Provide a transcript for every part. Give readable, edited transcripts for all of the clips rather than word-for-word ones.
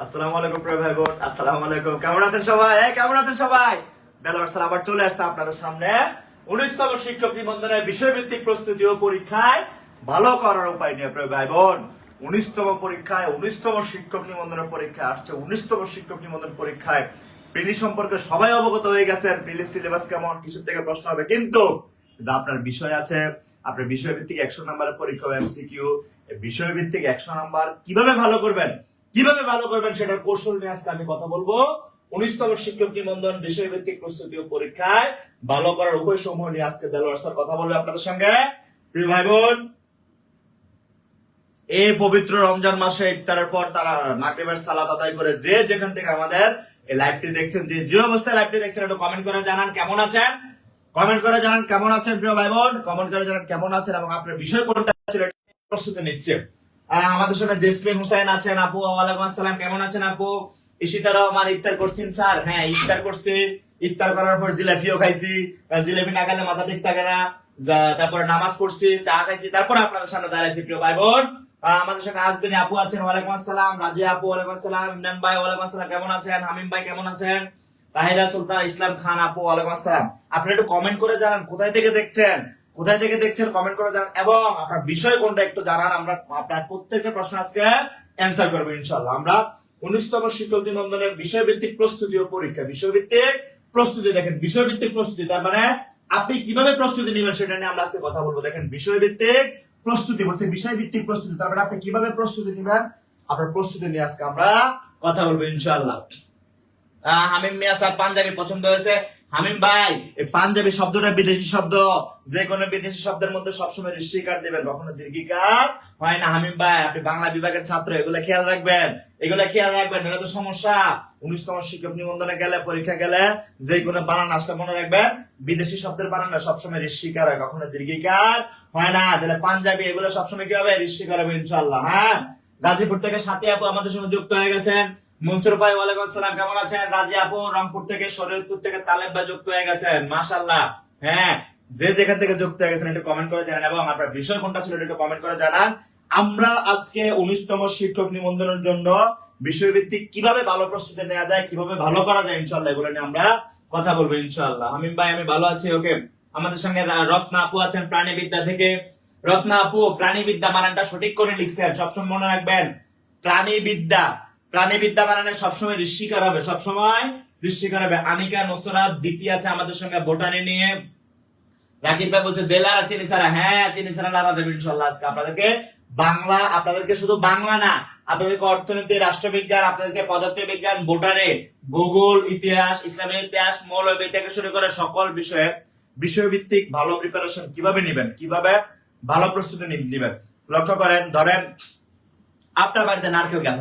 আসসালামু আলাইকুম প্রিয় ভাই বোন, আসসালামু আলাইকুম। কেমন আছেন সবাই? কেমন আছেন সবাই? দেলোয়ার স্যার আবার চলে আসছে আপনাদের সামনে 19তম শিক্ষক নিবন্ধনের বিষয়ভিত্তিক প্রস্তুতি ও পরীক্ষায় ভালো করার উপায় নিয়ে। প্রিয় ভাই বোন, 19তম পরীক্ষায় 19তম শিক্ষক নিবন্ধনের পরীক্ষায় আসছে। 19তম শিক্ষক নিবন্ধন পরীক্ষায় প্রিলি সম্পর্কে সবাই অবগত হয়ে গেছেন। প্রিলি সিলেবাস কেমন, কিসের থেকে প্রশ্ন হবে, কিন্তু আপনার বিষয় আছে, আপনার বিষয়ভিত্তিক 100 নম্বরের পরীক্ষা এমসিকিউ। বিষয়ভিত্তিক 100 নাম্বার কিভাবে ভালো করবেন, সেটার কৌশল নিয়ে আজকে আমি কথা বলবো। 19তম শিক্ষক নিবন্ধন বিষয়ভিত্তিক প্রস্তুতি ও পরীক্ষায় ভালো করার উপায় সমূহ নিয়ে আজকে দেলোয়ার স্যার কথা বলবে আপনাদের সঙ্গে। প্রিয় ভাই বোন, এই পবিত্র রমজান মাসে ইফতারের পর তারা মাগরিবের সালাত আদায় করে যে যেখান থেকে আমাদের এই লাইভটি দেখছেন, যে অবস্থায় লাইভটি দেখছেন, একটু কমেন্ট করে জানান কেমন আছেন। কমেন্ট করে জানান কেমন আছেন প্রিয় ভাই বোন, কমেন্ট করে জানান কেমন আছেন এবং আপনার বিষয় কোনটা ছিল প্রস্তুতি নিচ্ছে। আমাদের সঙ্গে জেসমিন হুসাইন আছেন। আপু ওয়ালাইকুম আসসালাম, কেমন আছেন আপু? ঈশিতা রহমান, ইফতার করছেন স্যার? হ্যাঁ, ইফতার করছি। ইফতার করার পর জিলাপিও খাইছি, জিলাপি না খেলে মাথা ঠিক থাকে না। তারপরে নামাজ পড়ছি, চা খাইছি, তারপরে আপনাদের সামনে দাঁড়াইছি প্রিয় ভাই বোন। আমাদের সঙ্গে আসবেন আপু আছেন, ওয়ালাইকুম আসসালাম। রাজিয়া আপু ওয়ালাইকুম আসসালাম। ইমরান ভাই ওয়ালাইকুম আসসালাম, কেমন আছেন? হামিম ভাই কেমন আছেন? তাহিরা সুলতান ইসলাম খান আপু ওয়ালাইকুম আসসালাম। আপনি একটু কমেন্ট করে জানান কোথায় থেকে দেখছেন, কমেন্ট করে জানান এবং আপনার বিষয় কোনটা একটু জানান। আমরা আপনার প্রত্যেকটা প্রশ্ন আজকে অ্যানসার করবো ইনশাআল্লাহ। আমরা 19তম শিক্ষক নিবন্ধনের বিষয়ভিত্তিক প্রস্তুতি ও পরীক্ষা, বিষয়ভিত্তিক প্রস্তুতি। দেখেন, বিষয়ভিত্তিক প্রস্তুতি তার মানে আপনি কিভাবে প্রস্তুতি নেবেন সেটা নিয়ে আমরা আজকে কথা বলবো। দেখেন, বিষয়ভিত্তিক প্রস্তুতি বলছে, বিষয়ভিত্তিক প্রস্তুতি তার মানে আপনি কিভাবে প্রস্তুতি নেবেন, আপনার প্রস্তুতি নিয়ে আজকে আমরা কথা বলবো ইনশাআল্লাহ। হামিম মিয়া স্যার পাঞ্জাবি পছন্দ হয়েছে। হামিম ভাই, এই পাঞ্জাবি শব্দটা বিদেশি শব্দ, যে কোনো বিদেশি শব্দের মধ্যে সবসময় ঋষিকার দিবেন, কখনো দীর্ঘিকার হয় না। হামিম ভাই, আপনি বাংলা বিভাগের ছাত্র, এগুলো খেয়াল রাখবেন, এটা তো সমস্যা। 19তম শিক্ষক নিবন্ধনে গেলে, পরীক্ষা গেলে যে কোনো বানান আসলে মনে রাখবেন, বিদেশি শব্দের বানান সবসময় ঋষিকার হয়, কখনো দীর্ঘিকার হয় না। তাহলে পাঞ্জাবি এগুলো সবসময় কি হবে? ঋষিকার হবে ইনশাআল্লাহ। হ্যাঁ, গাজীপুর থেকে সাথী আপু আমাদের সঙ্গে যুক্ত হয়ে গেছেন। মনসুর ভাই ওয়ালাইকুম আসসালাম, কেমন আছেন? রাজি আপু রংপুর থেকে, শরীয়তপুর থেকে তালেব ভাই যুক্ত হয়ে গেছেন, মাশাআল্লাহ। হ্যাঁ, যে যেখান থেকে যুক্ত হয়ে গেছেন একটু কমেন্ট করে জানান এবং আপনার বিষয় কোনটা ছিল একটু কমেন্ট করে জানান। আমরা আজকে 19তম শিক্ষক নিবন্ধনের জন্য বিষয়ভিত্তিক কিভাবে ভালো প্রস্তুতি নেওয়া যায়, কিভাবে ভালো করা যায় ইনশাআল্লাহ, এগুলো নিয়ে আমরা কথা বলবো ইনশাআল্লাহ। হামিম ভাই, আমি ভালো আছি। ওকে, আমাদের সঙ্গে রত্না আপু আছেন প্রাণীবিদ্যা থেকে। রত্না আপু, প্রাণীবিদ্যা বানানটা সঠিক করে লিখছেন, সবসময় মনে রাখবেন। প্রাণীবিদ্যা বানানে সবসময় ঋষিকার হবে, সবসময় ঋষিকার হবে। আনিকা নুসরাত দ্বিতীয় আছে আমাদের সঙ্গে বোটানি নিয়ে। রাকিব ভাই বলছে দেলারা চিনি সারা। হ্যাঁ, চিনি সারা লারা দেবেন ইনশাআল্লাহ। আজকে আপনাদেরকে বাংলা, আপনাদেরকে শুধু বাংলা না, আপনাদেরকে অর্থনীতি, রাষ্ট্রবিজ্ঞান, আপনাদেরকে পদার্থবিজ্ঞান, বোটানি, ভূগোল, ইতিহাস, ইসলামের ইতিহাস, মৌলবী থেকে শুরু করে সকল বিষয়ে বিষয়ভিত্তিক ভালো প্রিপারেশন কিভাবে নেবেন, কিভাবে ভালো প্রস্তুতি নেবেন। লক্ষ্য করেন, ধরেন আপনার বাড়িতে নারকেল গাছ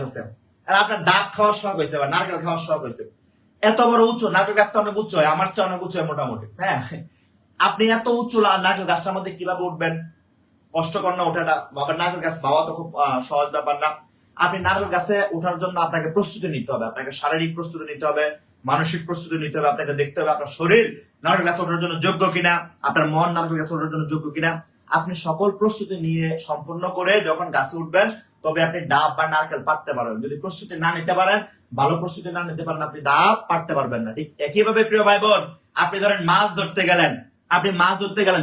আছে, আর আপনার ডাব খাওয়ার শখ হয়েছে বা নারকেল খাওয়ার শখ হয়েছে। এত বড় উঁচু নারকেল গাছটা অনেক উঁচু হয়, আমার চেয়ে অনেক উঁচু হয় মোটামুটি। হ্যাঁ, আপনি এত উঁচু নারকেল গাছটার মধ্যে কিভাবে উঠবেন? কষ্টকর না ওঠাটা? বাবার নারকেল গাছ পাওয়া তো খুব সহজ ব্যাপার না। আপনি নারকেল গাছে ওঠার জন্য আপনাকে প্রস্তুতি নিতে হবে, আপনাকে শারীরিক প্রস্তুতি নিতে হবে, মানসিক প্রস্তুতি নিতে হবে। আপনাকে দেখতে হবে আপনার শরীর নারকেল গাছে ওঠার জন্য যোগ্য কিনা, আপনার মন নারকেল গাছে ওঠার জন্য যোগ্য কিনা। আপনি সকল প্রস্তুতি নিয়ে সম্পূর্ণ করে যখন গাছে উঠবেন, তবে আপনি ডাব বা নারকেল পারতে পারবেন। যদি প্রস্তুতি না নিতে পারেন, ভালো প্রস্তুতি না নিতে পারেন, আপনি ডাব পারতে পারবেন না। ঠিক একইভাবে প্রিয় ভাই বোন, আপনি ধরেন মাছ ধরতে গেলেন,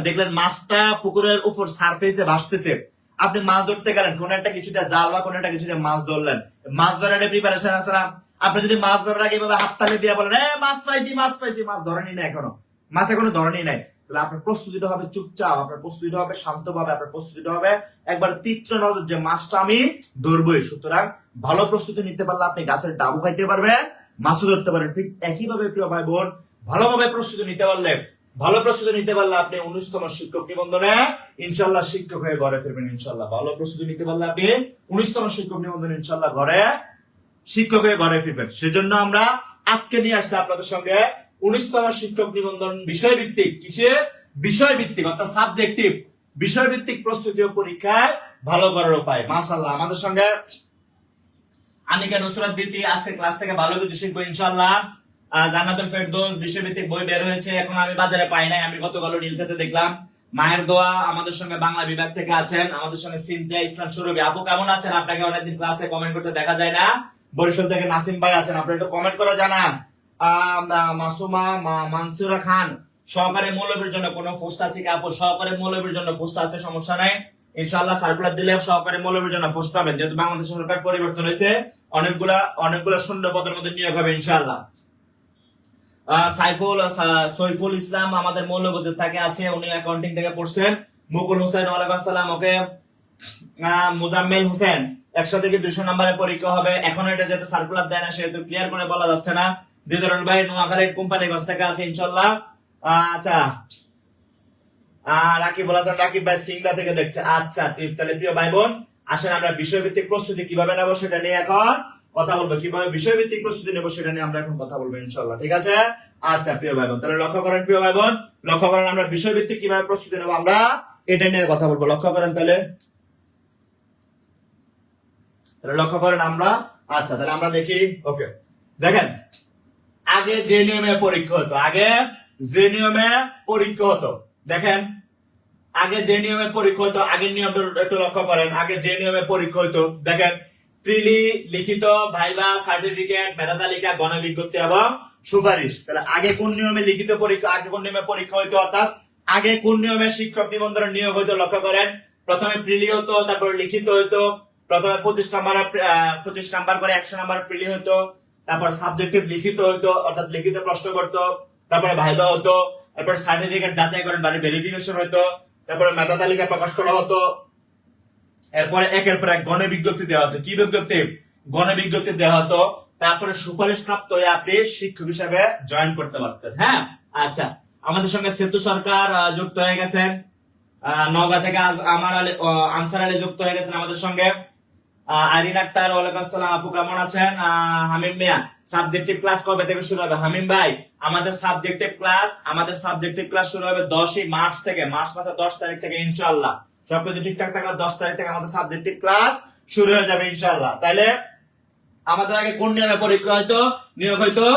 দেখলেন মাছটা পুকুরের উপর সারফেসে ভাসতেছে। আপনি মাছ ধরতে গেলেন, কোন একটা কিছুতে জাল বা কোন একটা কিছুতে মাছ ধরলেন, মাছ ধরার প্রিপারেশন আছে না? আপনি যদি মাছ ধরার আগে এভাবে হাত তালি দিয়ে বলেন মাছ পাইছি, মাছ ধরেনি না, মাছ এখনো ধরেনি নাই, তাহলে আপনার প্রস্তুতিটা হবে চুপচাপ, আপনার প্রস্তুতিটা হবে শান্তভাবে, আপনার প্রস্তুতিটা হবে একবার তীক্ষ্ণ নজর যে মাছটা আমি ধরবই। সুতরাং ভালো প্রস্তুতি নিতে পারলে আপনি গাছের ডাবু খাইতে পারবেন, মাছও ধরতে পারবেন। ঠিক একইভাবে প্রিয় ভাই বোন, ভালোভাবে প্রস্তুতি নিতে পারলে আপনি 19তম শিক্ষক নিবন্ধনে ইনশাআল্লাহ শিক্ষক হয়ে ঘরে ফিরবেন ইনশাআল্লাহ। ভালো প্রস্তুতি নিতে পারলে আপনি 19তম শিক্ষক নিবন্ধনে ইনশাআল্লাহ শিক্ষক হয়ে ঘরে ফিরবেন। সেজন্য আমরা আজকে নিয়ে আসছি আপনাদের সঙ্গে 19তম শিক্ষক নিবন্ধন বিষয়ভিত্তিক অর্থাৎ সাবজেক্টিভ বিষয়ভিত্তিক প্রস্তুতি ও পরীক্ষায় ভালো করার উপায়। মাশাআল্লাহ, আমাদের সঙ্গে আনিকা নুসরাত দিতি আজকে ক্লাস থেকে ভালো কিছু শিখবো ইনশাআল্লাহ। জান্নাতুল ফেরদৌস বিষয়ভিত্তিক বই বের হয়েছে, এখন আমি বাজারে পাই নাই, আমি গতকাল নীলক্ষেতে দেখলাম। মায়ের দোয়া আমাদের সঙ্গে বাংলা বিভাগ থেকে আছেন, আমাদের সঙ্গে সিনথিয়া ইসলাম সুরভি আপু কেমন আছেন? আপনাকে অনেকদিন ক্লাসে কমেন্ট করতে দেখা যায় না। বরিশাল থেকে নাসিম ভাই আছেন, আপনি একটু কমেন্ট করে জানান। মাসুমা মানসুরা খান, সহকারী মৌলবীর জন্য কোনো পোস্ট আছে কি আপু? সহকারী মৌলবীর জন্য পোস্ট আছে, সমস্যা নাই, ইনশাআল্লাহ সার্কুলার দিলে সহকারী মৌলবীর জন্য পোস্ট পাবেন। যেহেতু বাংলাদেশ সরকার পরিবর্তন হয়েছে, অনেকগুলা শূন্য পদের মধ্যে নিয়োগ হবে ইনশাআল্লাহ। সৈফুল ইসলাম আমাদের মৌলভীদের থেকে আছে, উনি অ্যাকাউন্টিং থেকে পড়ছেন। মুকুল হোসেন, ওয়ালাইকুম আসসালাম। ওকে, মুজাম্মেল হোসেন, 100 থেকে 200 নম্বরের পরীক্ষা হবে। এখন এটা যেহেতু সার্কুলার দেয় না, সেহেতু ক্লিয়ার করে বলা যাচ্ছে না। দিদারুল ভাই নোয়াখালীর কোম্পানিগঞ্জ থেকে আছে ইনশাআল্লাহ। আচ্ছা, রাকিব বলেছেন, রাকিব ভাই সিংড়া থেকে দেখছে। আচ্ছা, তাহলে প্রিয় ভাই বোন, আসেন আমরা বিষয়ভিত্তিক প্রস্তুতি কিভাবে নেবো সেটা নিয়ে এখন কথা বলবো। কিভাবে বিষয়ভিত্তিক প্রস্তুতি নেবো সেটা নিয়ে আমরা এখন কথা বলবো ইনশাআল্লাহ, ঠিক আছে? আচ্ছা প্রিয় ভাই বোন, তাহলে লক্ষ্য করেন প্রিয় ভাই বোন, লক্ষ্য করেন আমরা বিষয়ভিত্তিক কিভাবে প্রস্তুতি নেবো আমরা এটা নিয়ে কথা বলবো। লক্ষ্য করেন তাহলে লক্ষ্য করেন আমরা। আচ্ছা, তাহলে আমরা দেখি। ওকে, দেখেন, আগে যে নিয়মে পরীক্ষা হতো, দেখেন আগে যে নিয়মে পরীক্ষা হতো, আগের নিয়মটা একটু লক্ষ্য করেন। আগে যে নিয়মে পরীক্ষা হতো, দেখেন, প্রিলি, লিখিত, ভাইভা, সার্টিফিকেট, মেধা তালিকা, গণবিজ্ঞপ্তি এবং সুপারিশ। তাহলে আগে কোন নিয়মে লিখিত পরীক্ষা, আগে কোন নিয়মে পরীক্ষা হইতো, অর্থাৎ আগে কোন নিয়মে শিক্ষক নিবন্ধনের নিয়োগ হইতো? লক্ষ্য করেন, প্রথমে প্রিলি হতো, তারপর লিখিত হইতো। প্রথমে 25 নাম্বার করে 100 নাম্বার প্রিলি হইতো, তারপর সাবজেক্টিভ লিখিত হইতো, অর্থাৎ লিখিত প্রশ্ন করতো, তারপরে ভাইভা হতো, তারপর সার্টিফিকেট যাচাই করেন মানে ভেরিফিকেশন হইতো, তারপরে মেধা তালিকা প্রকাশ করা হতো। এরপরে একের পর এক গণবিজ্ঞপ্তি দেওয়া হতো। কি বিজ্ঞপ্তি? গণবিজ্ঞপ্তি দেওয়া হতো। তারপরে সুপারিশ প্রাপ্ত হয়ে আপনি শিক্ষক হিসেবে জয়েন করতে পারতেন। হ্যাঁ, আচ্ছা, আমাদের সঙ্গে সেতু সরকার যুক্ত হয়ে গেছেন। নওগাঁ থেকে আনসার আলী যুক্ত হয়ে গেছেন আমাদের সঙ্গে। আরিন আক্তার, ওয়ালাইকুম আসসালাম আপু কেমন আছেন? হামিম মিয়া, সাবজেক্টিভ ক্লাস কবে থেকে শুরু হবে? হামিম ভাই, আমাদের সাবজেক্টিভ ক্লাস শুরু হবে 10ই মার্চ থেকে, মার্চ মাসের 10 তারিখ থেকে ইনশাআল্লাহ। সবকিছু ঠিকঠাক থাকলে 10 তারিখ থেকে আমাদের সাবজেক্টিভ ক্লাস শুরু হয়ে যাবে ইনশাআল্লাহ। তাইলে আমাদের আগে কোন নিয়মে পরীক্ষা হয়তো, নিয়োগ হয়তো?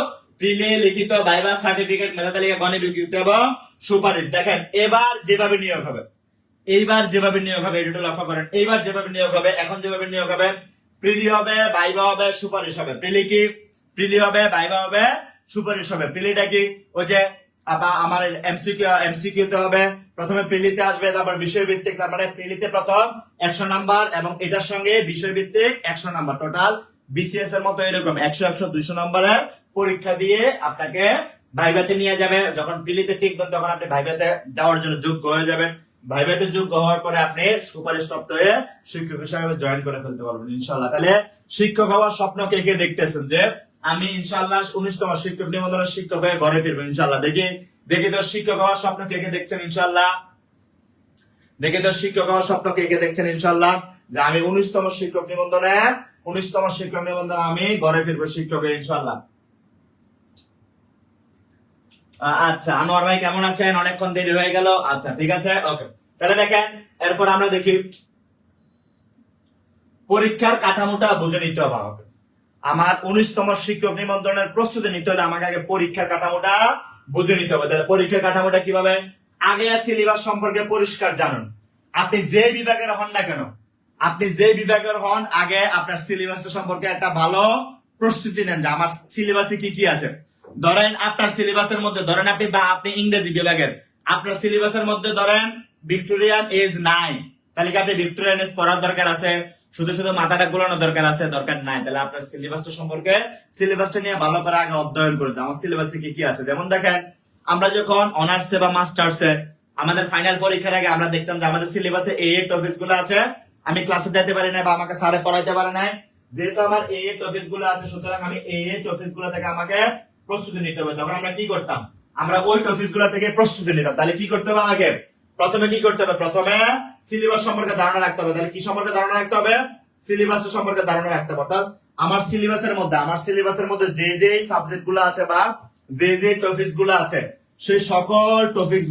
প্রিলি, লিখিত, ভাইভা, সার্টিফিকেট, মেধা তালিকা, গণবিজ্ঞপ্তি এবং সুপারিশ। দেখেন এবার যেভাবে নিয়োগ হবে, এটা লক্ষ্য করেন। এইবার যেভাবে নিয়োগ হবে, এখন যেভাবে নিয়োগ হবে, প্রিলি হবে, ভাইভা হবে, সুপারিশ হবে। প্রিলি হবে, ভাইভা হবে, সুপারিশ হবে। প্রিলিটা কি? ওই যে আমার এমসিকিউ তে হবে। প্রথমে প্রিলিতে আসবে, তারপর বিষয় ভিত্তিক, তার মানে প্রিলিতে প্রথম 100 নাম্বার এবং এটার সঙ্গে বিষয় ভিত্তিক 100 নাম্বার, টোটাল বিসিএস এর মতো এরকম 100 200 নাম্বারের পরীক্ষা দিয়ে আপনাকে ভাইভাতে নিয়ে যাবে। যখন প্রিলিতে টিকবেন তখন আপনি ভাইভাতে যাওয়ার জন্য যোগ্য হয়ে যাবেন। ভাইভাতে যোগ্য হওয়ার পরে আপনি সুপারিশ প্রাপ্ত হয়ে শিক্ষক হিসেবে জয়েন করে ফেলতে পারবেন ইনশাআল্লাহ। তাহলে শিক্ষক হওয়ার স্বপ্ন কে কে দেখতেছেন যে আমি ইনশাআল্লাহ 19তম শিক্ষক নিবন্ধনের শিক্ষক হয়ে ঘরে ফিরবো ইনশাআল্লাহ? দেখি তো শিক্ষক হওয়ার স্বপ্ন কে কে দেখছেন ইনশাআল্লাহ? শিক্ষক হওয়ার স্বপ্ন কে কে দেখছেন ইনশাআল্লাহ? যে আমি 19তম শিক্ষক নিবন্ধনে আমি ঘরে ফিরবো শিক্ষক হয়ে ইনশাআল্লাহ। আচ্ছা, আনোয়ার ভাই কেমন আছেন? অনেকক্ষণ দেরি হয়ে গেল। আচ্ছা, ঠিক আছে, ওকে। তাহলে দেখেন, এরপর আমরা দেখি পরীক্ষার কাঠামোটা বুঝে নিতে হবে আমাকে। আমার 19তম শিক্ষক নিবন্ধনের প্রস্তুতি নিতে হলে আমাকে আগে পরীক্ষার কাঠামোটা বুঝে নিতে হবে। তাহলে পরীক্ষার কাঠামোটা কিভাবে? আগে সিলেবাস সম্পর্কে পরিষ্কার জানুন। আপনি যে বিভাগের হন না কেন, আগে আপনার সিলেবাস সম্পর্কে একটা ভালো প্রস্তুতি নেন যে আমার সিলেবাসে কি কি আছে। ধরেন আপনার সিলেবাসের মধ্যে, ধরেন আপনি ইংরেজি বিভাগের, আপনার সিলেবাসের মধ্যে ধরেন ভিক্টোরিয়ান এজ নাই, তাহলে কি আপনি ভিক্টোরিয়ান এজ পড়ার দরকার আছে? শুধু মাথাটা গোলানোর দরকার আছে? দরকার নাই। তাহলে আপনার সিলেবাসটা নিয়ে ভালো করে আগে অধ্যয়ন করতে আমার সিলেবাসে কি কি আছে। যেমন দেখেন, আমরা যখন অনার্সে বা মাস্টার্সে আমাদের ফাইনাল পরীক্ষার আগে আমরা দেখতাম যে আমাদের সিলেবাসে এই টপিক গুলো আছে, আমি ক্লাসে যেতে পারি না বা আমাকে স্যারে পড়াইতে পারে নাই, যেহেতু আমার এই টপিক গুলো আছে, সুতরাং আমি এই টপিক গুলো থেকে আমাকে প্রস্তুতি নিতে হবে। তখন আমরা কি করতাম? আমরা ওই টপিক গুলো থেকে প্রস্তুতি নিতাম। তাহলে কি করতে হবে আমাকে? প্রথমে সিলেবাস সম্পর্কে ধারণা রাখতে হবে। তাহলে কি সম্পর্কে ধারণা রাখতে হবে? সিলেবাস সম্পর্কে ধারণা রাখতে হবে। অর্থাৎ আমার সিলেবাসের মধ্যে যে সাবজেক্ট গুলো আছে বা যে টপিক গুলো আছে, সেই সকল টপিক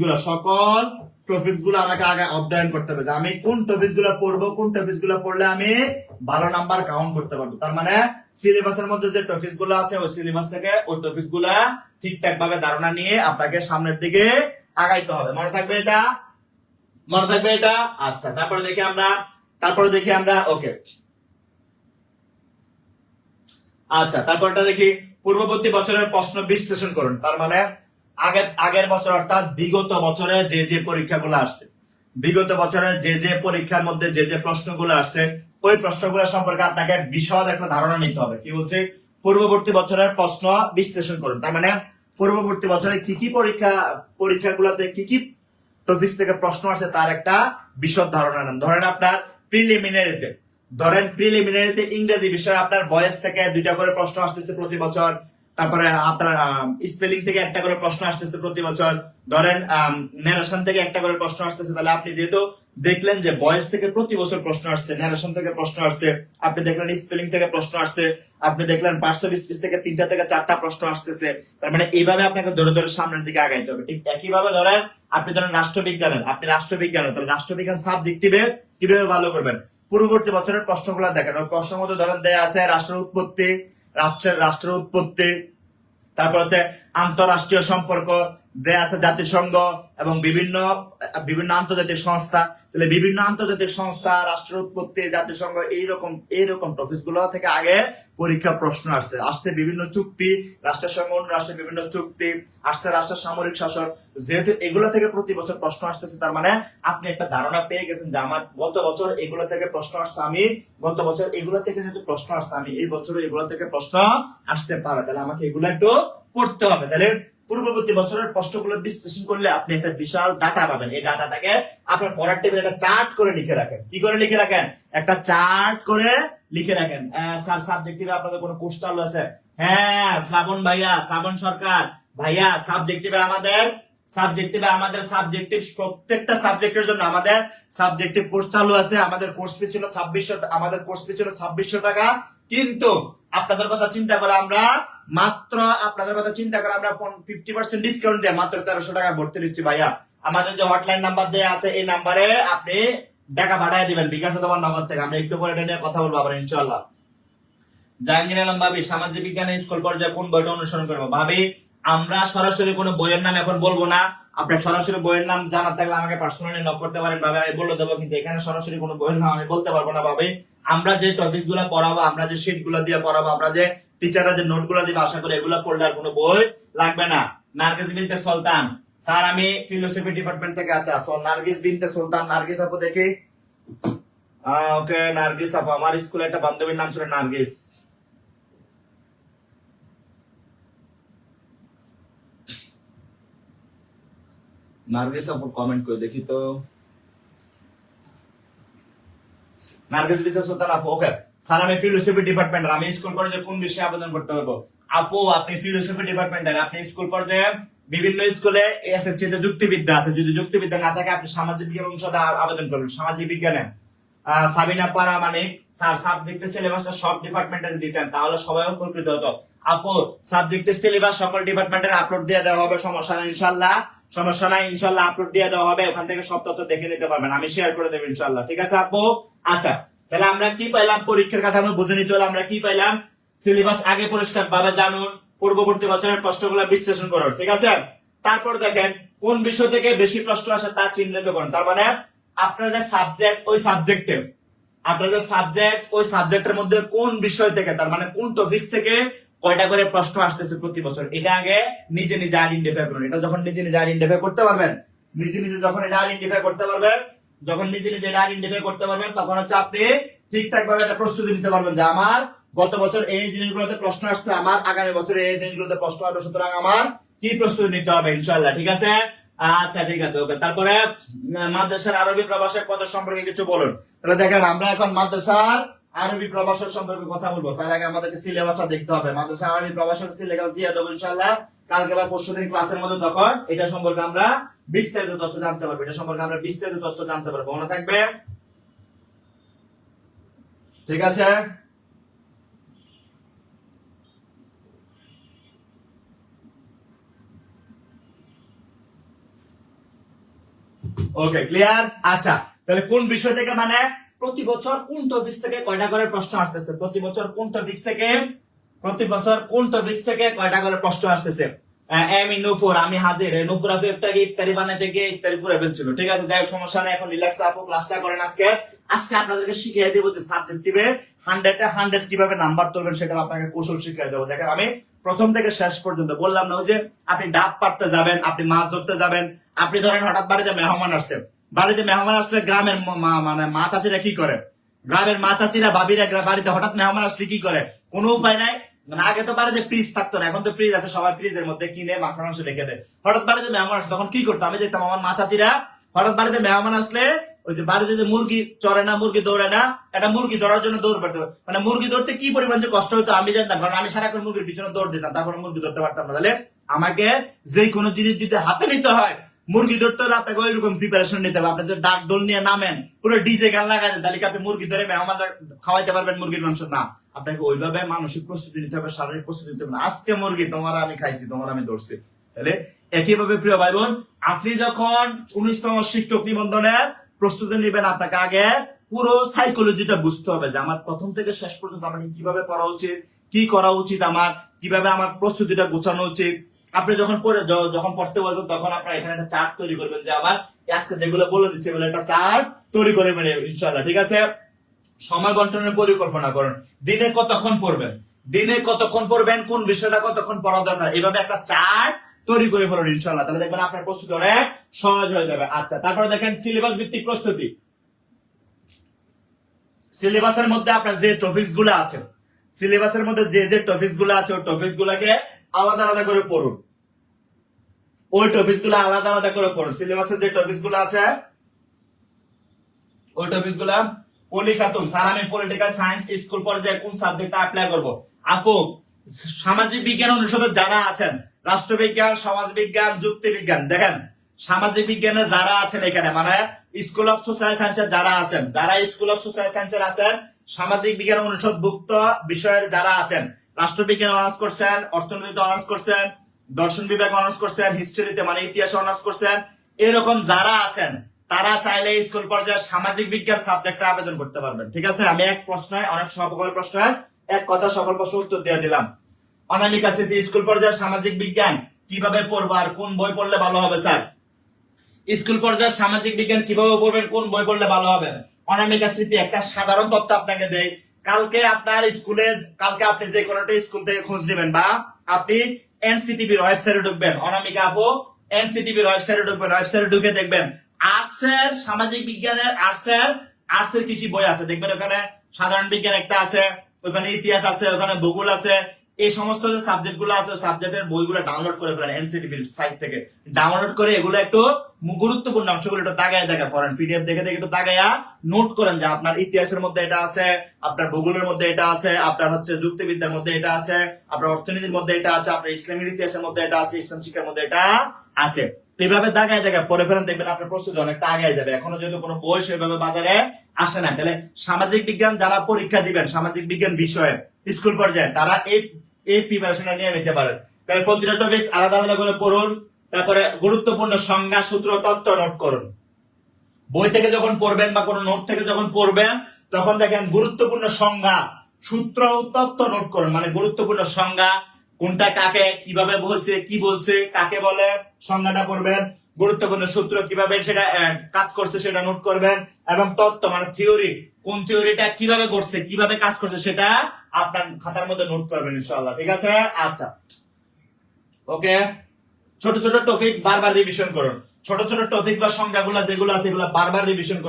গুলো আমাকে আগে অধ্যয়ন করতে হবে যে আমি কোন টপিক গুলো পড়বো, কোন টপিক গুলো পড়লে আমি ভালো নাম্বার কাউন্ট করতে পারবো। তার মানে সিলেবাসের মধ্যে যে টপিক গুলো আছে, ওই সিলেবাস থেকে ওই টপিক গুলা ঠিকঠাক ভাবে ধারণা নিয়ে আপনাকে সামনের দিকে আগাইতে হবে। মনে থাকবে এটা? মনে থাকবে এটা? আচ্ছা, তারপরে দেখি আমরা ওকে। আচ্ছা, তারপরটা দেখি, পূর্ববর্তী বছরের প্রশ্ন বিশ্লেষণ করুন। তার মানে আগের বছর অর্থাৎ বিগত বছরে যে পরীক্ষাগুলো আসছে, বিগত বছরে যে পরীক্ষার মধ্যে যে প্রশ্নগুলো আসছে, ওই প্রশ্নগুলো সম্পর্কে আপনাকে বিশদ একটা ধারণা নিতে হবে। কি বলছে? পূর্ববর্তী বছরের প্রশ্ন বিশ্লেষণ করুন। তার মানে পূর্ববর্তী বছরে কি কি পরীক্ষাগুলোতে কি কি টপিক থেকে প্রশ্ন আসছে তার একটা বিশদ ধারণা নেন। প্রিলিমিনারিতে ইংরেজি বিষয়ে আপনার বয়েস থেকে 2টা করে প্রশ্ন আসতেছে প্রতি বছর। তারপরে আপনার স্পেলিং থেকে একটা করে প্রশ্ন আসতেছে প্রতি বছর। ধরেন ন্যারেশন থেকে একটা করে প্রশ্ন আসতেছে। তাহলে আপনি যেহেতু দেখলেন যে বয়েস থেকে প্রতি বছর প্রশ্ন আসছে, ন্যারেশন থেকে প্রশ্ন আসছে, আপনি দেখলেন স্পেলিং থেকে প্রশ্ন আসছে, আপনি দেখলেন পার্টস অফ স্পিচ থেকে 3টা থেকে 4টা প্রশ্ন আসতেছে। তার মানে এইভাবে আপনাকে ধরে ধরে সামনের দিকে আগাইতে হবে। ঠিক একইভাবে ধরেন আপনি ধরেন রাষ্ট্রবিজ্ঞান, তাহলে রাষ্ট্রবিজ্ঞান সাবজেক্টিভে কিভাবে ভালো করবেন? পূর্ববর্তী বছরের প্রশ্নগুলো দেখেন। ওই প্রশ্নের মধ্যে ধরেন দেয়া আছে রাষ্ট্রের উৎপত্তি, তারপর হচ্ছে আন্তঃরাষ্ট্রীয় সম্পর্ক, দেয়া আছে জাতিসংঘ এবং বিভিন্ন আন্তর্জাতিক সংস্থা। তাহলে বিভিন্ন আন্তর্জাতিক সংস্থা, রাষ্ট্রের উৎপত্তি, জাতিসংঘ, এইরকম টপিক গুলো থেকে আগে পরীক্ষা প্রশ্ন আসছে বিভিন্ন চুক্তি, রাষ্ট্রের সঙ্গে অন্য রাষ্ট্রের বিভিন্ন চুক্তি আসছে, রাষ্ট্রের সামরিক শাসন। যেহেতু এগুলো থেকে প্রতি বছর প্রশ্ন আসতেছে, তার মানে আপনি একটা ধারণা পেয়ে গেছেন যে আমার গত বছর এগুলো থেকে প্রশ্ন আসছে, আমি গত বছর এগুলো থেকে যেহেতু প্রশ্ন আসছে, আমি এই বছর এগুলো থেকে প্রশ্ন আসতে পারে, তাহলে আমাকে এগুলো একটু পড়তে হবে। তাহলে পূর্ববর্তী বছরের প্রশ্নগুলো বিশ্লেষণ করলে আপনি একটা বিশাল ডাটা পাবেন। এই ডাটাটাকে আপনার পড়ার টেবিলে একটা চার্ট করে লিখে রাখেন। কি করে লিখে রাখেন? একটা চার্ট করে লিখে রাখেন। স্যার সাবজেক্টিভে আপনাদের কোনো কোর্স চালু আছে? হ্যাঁ, শ্রাবণ সরকার ভাইয়া, সাবজেক্টিভে আমাদের সাবজেক্টিভ প্রত্যেকটা সাবজেক্টের জন্য আমাদের সাবজেক্টিভ কোর্স চালু আছে। আমাদের কোর্স ফি ছিল 2600 টাকা। কিন্তু আপনাদের কথা চিন্তা করে আমরা 50% ডিসকাউন্ট দিয়ে মাত্র 1300 টাকা ভর্তি দিচ্ছি ভাইয়া। আমাদের যে হটলাইন নাম্বার দেয়া আছে, এই নাম্বারে আপনি টাকা পাঠিয়ে দিবেন বিকাশ অথবা নগদ থেকে। আমরা একটু পরে এটা নিয়ে কথা বলবো আবার ইনশাআল্লাহ। জাহাঙ্গীর আলম ভাবি, সামাজিক বিজ্ঞানে স্কুল পর্যায়ে কোন বইটা অনুসরণ করবো? ভাবি, আমরা সরাসরি কোনো বইয়ের নাম এখন বলবো না। আপনার সরাসরি বইয়ের নাম জানা থাকলে আমাকে পার্সোনালি নক করতে পারেন ভাবে, আমি বলে দেবো। কিন্তু এখানে সরাসরি কোনো বইয়ের নাম আমি বলতে পারবো না ভাবে। আমরা যে টপিক গুলা পড়াবো, আমরা যে শিট গুলা দিয়ে পড়াবো, আমরা যে টিচাররা যে নোট গুলা দিবে, আশা করি এগুলা পড়লে আর কোনো বই লাগবে না। নার্গিস বিনতে সুলতান, স্যার আমি ফিলোসফি ডিপার্টমেন্ট থেকে। আচ্ছা, নার্গিস বিনতে সুলতান, নার্গিস আপু দেখি। ওকে, নার্গিস আপু, আমার স্কুলে একটা বান্ধবীর নাম ছিল নার্গিস। নার্গিস আপু কমেন্ট করে দেখি তো। নার্গিস বিনতে সুলতান আপু, ওকে স্যার আমি ফিলোসফি ডিপার্টমেন্টের, আমি স্কুল পর্যায়ে কোন বিষয়ে আবেদন করতে পারবো? আপু, আপনি ফিলোসফি ডিপার্টমেন্টের, আপনি স্কুল পর্যায়ে বিভিন্ন স্কুলে এসএসসি তে যুক্তিবিদ্যা আছে। যদি যুক্তিবিদ্যা না থাকে আপনি সামাজিক বিজ্ঞান অনুষদে আবেদন করবেন। সামাজিক বিজ্ঞানে সাবিনা পারামানিক স্যার সাবজেক্টের সিলেবাসটা সব ডিপার্টমেন্টের দিতেন, তাহলে সবাই উপকৃত হতো। আপু, সাবজেক্টের সিলেবাস সকল ডিপার্টমেন্টের আপলোড দিয়ে দেওয়া হবে, সমস্যা নাই ইনশাল্লাহ আপলোড দিয়ে দেওয়া হবে। ওখান থেকে সব তথ্য দেখে নিতে পারবেন, আমি শেয়ার করে দেবো ইনশাল্লাহ। ঠিক আছে আপু? আচ্ছা, তাহলে আমরা কি পাইলাম? পরীক্ষার কাঠামো বুঝে নিতে হলে আমরা কি পাইলাম? সিলেবাস আগে পরিষ্কার ভাবে জানুন, পূর্ববর্তী বছরের প্রশ্নগুলো বিশ্লেষণ করুন। ঠিক আছে? তারপর দেখেন কোন বিষয় থেকে বেশি প্রশ্ন আসে তা চিহ্নিত করুন। তার মানে আপনার যে সাবজেক্ট, ওই সাবজেক্টের মধ্যে কোন বিষয় থেকে, তার মানে কোন টপিক থেকে কয়টা করে প্রশ্ন আসতেছে প্রতি বছর, এটা আগে নিজে আইডেন্টিফাই করুন। এটা যখন নিজে আইডেন্টিফাই করতে পারবেন, যখন এটা আইডেন্টিফাই করতে পারবেন, তখন হচ্ছে আপনি ঠিকঠাক ভাবে একটা প্রস্তুতি নিতে পারবেন যে আমার গত বছর এই জিনিসগুলোতে প্রশ্ন আসছে, আমার আগামী বছর এই জিনিসগুলোতে প্রশ্ন আসবে, সুতরাং আমার কি প্রস্তুতি নিতে হবে ইনশাআল্লাহ। ঠিক আছে? আচ্ছা, ঠিক আছে, ওকে। তারপরে মাদ্রাসার আরবি প্রভাষক পদ সম্পর্কে কিছু বলুন। তাহলে দেখেন, আমরা এখন মাদ্রাসার আরবি প্রভাষক সম্পর্কে কথা বলবো। তার আগে আমাদেরকে সিলেবাসটা দেখতে হবে। মাদ্রাসার আরবি প্রভাষক সিলেবাস দিয়ে দেবো ইনশাআল্লাহ। কালকে বা পরশুদিন ক্লাসের মধ্যে তখন এটা সম্পর্কে আমরা বিস্তারিত তথ্য জানতে পারবো। মনে থাকবে? ঠিক আছে? ওকে, ক্লিয়ার? আচ্ছা, তাহলে কোন বিষয় থেকে, মানে প্রতি বছর কোন টপিক থেকে কয়টা করে প্রশ্ন আসতেছে, প্রতি বছর কোন টপিক থেকে কয়টা করে প্রশ্ন আসতেছে। আমি নুপুর, আমি হাজির। নুপুর আপু একটা ইফতারি বানাইতে গিয়ে ইফতারি পুরো ফেলছিল। ঠিক আছে, যাই হোক, সমস্যা নেই, এখন রিল্যাক্স আপু ক্লাসটা করেন। আজকে আপনাদেরকে শিখিয়ে দেবো যে সাবজেক্টিভে 100 কিভাবে নাম্বার তুলবেন, সেটা আপনাকে কৌশল শিখিয়ে দেবো। দেখেন, আমি প্রথম থেকে শেষ পর্যন্ত বললাম না, ওই যে আপনি ডাব পাড়তে যাবেন, আপনি মাছ ধরতে যাবেন, আপনি ধরেন হঠাৎ বাড়িতে মেহমান আসছে, বাড়িতে মেহমান আসলে গ্রামের মানে মা চাচিরা কি করে, গ্রামের মা চাচিরা ভাবিরা বাড়িতে হঠাৎ মেহমান আসলে কি করে, কোনো উপায় নাই। মানে আগে তো বাড়িতে ফ্রিজ থাকতো না, এখন তো ফ্রিজ আছে, সবাই ফ্রিজের মধ্যে কিনে মাখন মাংস রেখে দেয়। হঠাৎ বাড়িতে মেহমান আসলে তখন কি করতো, আমি দেখতাম আমার মা চাচিরা হঠাৎ বাড়িতে মেহমান আসলে ওই যে বাড়িতে যে মুরগি চড়ে না, মুরগি দৌড়ে না, একটা মুরগি ধরার জন্য দৌড় পারতো। মানে মুরগি ধরতে কি পরিমাণ যে কষ্ট হতো আমি জানতাম, কারণ আমি সারাক্ষণ মুরগির পিছনে দৌড় দিতাম, তারপরে মুরগি ধরতে পারতাম না। তাহলে আমাকে যে কোনো জিনিস যদি হাতে নিতে হয়, মুরগি ধরতে হলে আপনাকে ওইরকম প্রিপারেশন নিতে হবে। আপনি যদি ডাক ডোল নিয়ে নামেন, পুরো ডিজে গান লাগাতে, তাহলে কি আপনি মুরগি ধরে মেহমান খাওয়াইতে পারবেন মুরগির মাংস? না, আপনাকে ওইভাবে মানসিক প্রস্তুতি নিতে হবে, শারীরিক প্রস্তুতি নিতে হবে। আজকে মুরগি তোমার আমি খাইছি, তোমার আমি ধরছি। তাহলে একইভাবে প্রিয় ভাই বোন, আপনি যখন 19তম শিক্ষক নিবন্ধনের প্রস্তুতি নেবেন, আপনাকে আগে পুরো সাইকোলজিটা বুঝতে হবে যে আমার প্রথম থেকে শেষ পর্যন্ত আমাকে কিভাবে পড়া উচিত, কি করা উচিত, আমার কিভাবে আমার প্রস্তুতিটা গোছানো উচিত। আপনি যখন পড়তে বলবেন, তখন আপনার এখানে একটা চার্ট তৈরি করবেন যে আমার আজকে যেগুলো বলে দিচ্ছে বলে একটা চার্ট তৈরি করে ইনশাআল্লাহ। ঠিক আছে, সময় বন্টনের পরিকল্পনা করুন। দিনে কতক্ষণ পড়বেন, কোন বিষয়টা কতক্ষণ পড়া দরকার, এইভাবে একটা চার্ট তৈরি করে ফেলুন ইনশাআল্লাহ। তাহলে দেখবেন আপনার প্রস্তুতি অনেক সহজ হয়ে যাবে। আচ্ছা, তারপরে দেখেন সিলেবাস ভিত্তিক প্রস্তুতি। সিলেবাসের মধ্যে আপনার যে টপিকস গুলো আছে, সিলেবাসের মধ্যে যে টপিকস গুলো আছে, ওই টপিকস গুলাকে আলাদা আলাদা করে পড়ুন। ওই টপিকস গুলো আলাদা আলাদা করে পড়ুন। সিলেবাসের যে টপিকস গুলো আছে, ওই টপিকস গুলা পলি খাতুন, স্যার আমি পলিটিক্যাল সায়েন্স স্কুল পর্যায়ে কোন সাবজেক্টটা অ্যাপ্লাই করব? আপু, সামাজিক বিজ্ঞান অনুষদে যারা আছেন, রাষ্ট্রবিজ্ঞান, সমাজবিজ্ঞান, যুক্তিবিজ্ঞান, দেখেন সামাজিক বিজ্ঞানে যারা আছেন এখানে, মানে স্কুল অফ সোশ্যাল সায়েন্সের যারা আছেন, যারা স্কুল অফ সোশ্যাল সায়েন্সের আছেন, সামাজিক বিজ্ঞান অনুষদভুক্ত বিষয়ের যারা আছেন, রাষ্ট্রবিজ্ঞান অনার্স করছেন, অর্থনীতিতে অনার্স করছেন, দর্শন বিভাগ অনার্স করছেন, হিস্ট্রিতে মানে ইতিহাসে অনার্স করছেন, এরকম যারা আছেন, তারা চাইলে স্কুল পর্যায়ে সামাজিক বিজ্ঞান সাবজেক্টে আবেদন করতে পারবেন। ঠিক আছে, আমি এক প্রশ্নে অনেক সকল প্রশ্নের এক কথা সকল প্রশ্ন উত্তর দিয়ে দিলাম। অনামিকা স্মৃতি, স্কুল পর্যায়ে সামাজিক বিজ্ঞান কিভাবে পড়বো আর কোন বই পড়লে ভালো হবে স্যার? স্কুল পর্যায়ে সামাজিক বিজ্ঞান কিভাবে পড়বেন, কোন বই পড়লে ভালো হবে? অনামিকা স্মৃতি একটা সাধারণ তথ্য আপনাকে দেয়। কালকে আপনি যে কোনো একটা স্কুল থেকে খোঁজ নেবেন, বা আপনি এনসিটিভির ওয়েবসাইটে ঢুকবেন, অনামিকা আপু এনসিটিভির ওয়েবসাইটে ঢুকবেন, ওয়েবসাইটে ঢুকে দেখবেন আর্টসের সামাজিক বিজ্ঞানের আর্টসের কি কি বই আছে দেখবেন। ওখানে সাধারণ বিজ্ঞান একটা আছে, ওখানে ইতিহাস আছে, ওখানে ভূগোল আছে। এই সমস্ত যে সাবজেক্ট গুলো আছে, সাবজেক্টের বইগুলো ডাউনলোড করে ফেলেন এনসিটিভির সাইট থেকে। ডাউনলোড করে এগুলো একটু গুরুত্বপূর্ণ অংশগুলো একটু তাকায় দেখা পড়েন, পিডিএফ দেখে একটু তাকায়া নোট করেন যে আপনার ইতিহাসের মধ্যে এটা আছে, আপনার ভূগোলের মধ্যে এটা আছে, আপনার হচ্ছে যুক্তিবিদ্যার মধ্যে এটা আছে, আপনার অর্থনীতির মধ্যে এটা আছে, আপনার ইসলামের ইতিহাসের মধ্যে এটা আছে, ইসলাম শিক্ষার মধ্যে এটা আছে। এইভাবে দাগায় দাগায় পড়ে ফেলেন, দেখবেন আপনার প্রস্তুতি অনেকটা আগে যাবে। এখনো যেহেতু কোনো বই সেভাবে বাজারে আসে না, তাহলে সামাজিক বিজ্ঞান যারা পরীক্ষা দিবেন সামাজিক বিজ্ঞান বিষয়ে স্কুল পর্যায়ে, তারা এই প্রিপারেশনটা নিয়ে নিতে পারেন। তাহলে প্রতিটা টপিক আলাদা আলাদা করে পড়ুন। তারপরে গুরুত্বপূর্ণ সংজ্ঞা, সূত্র, তত্ত্ব নোট করুন। বই থেকে যখন পড়বেন বা কোনো নোট থেকে যখন পড়বেন, তখন দেখেন গুরুত্বপূর্ণ সংজ্ঞা, সূত্র, তত্ত্ব নোট করুন। মানে গুরুত্বপূর্ণ সংজ্ঞা কোনটা, কাকে কিভাবে বলছে, কি বলছে, কাকে বলে, সংজ্ঞাটা পড়বেন। গুরুত্বপূর্ণ সূত্র কিভাবে সেটা কাজ করছে সেটা নোট করবেন। এবং তত্ত্ব মানে থিওরি, কোন থিওরিটা কিভাবে করছে, কিভাবে কাজ করছে, সেটা আপনার খাতার মধ্যে নোট করবেন ইনশাআল্লাহ। ঠিক আছে, আচ্ছা ওকে। ছোট ছোট টপিকস বারবার রিভিশন করুন। ছোট ছোট টপিক বা সংজ্ঞাগুলো যেগুলো আছে এগুলো বারবার রিভিশন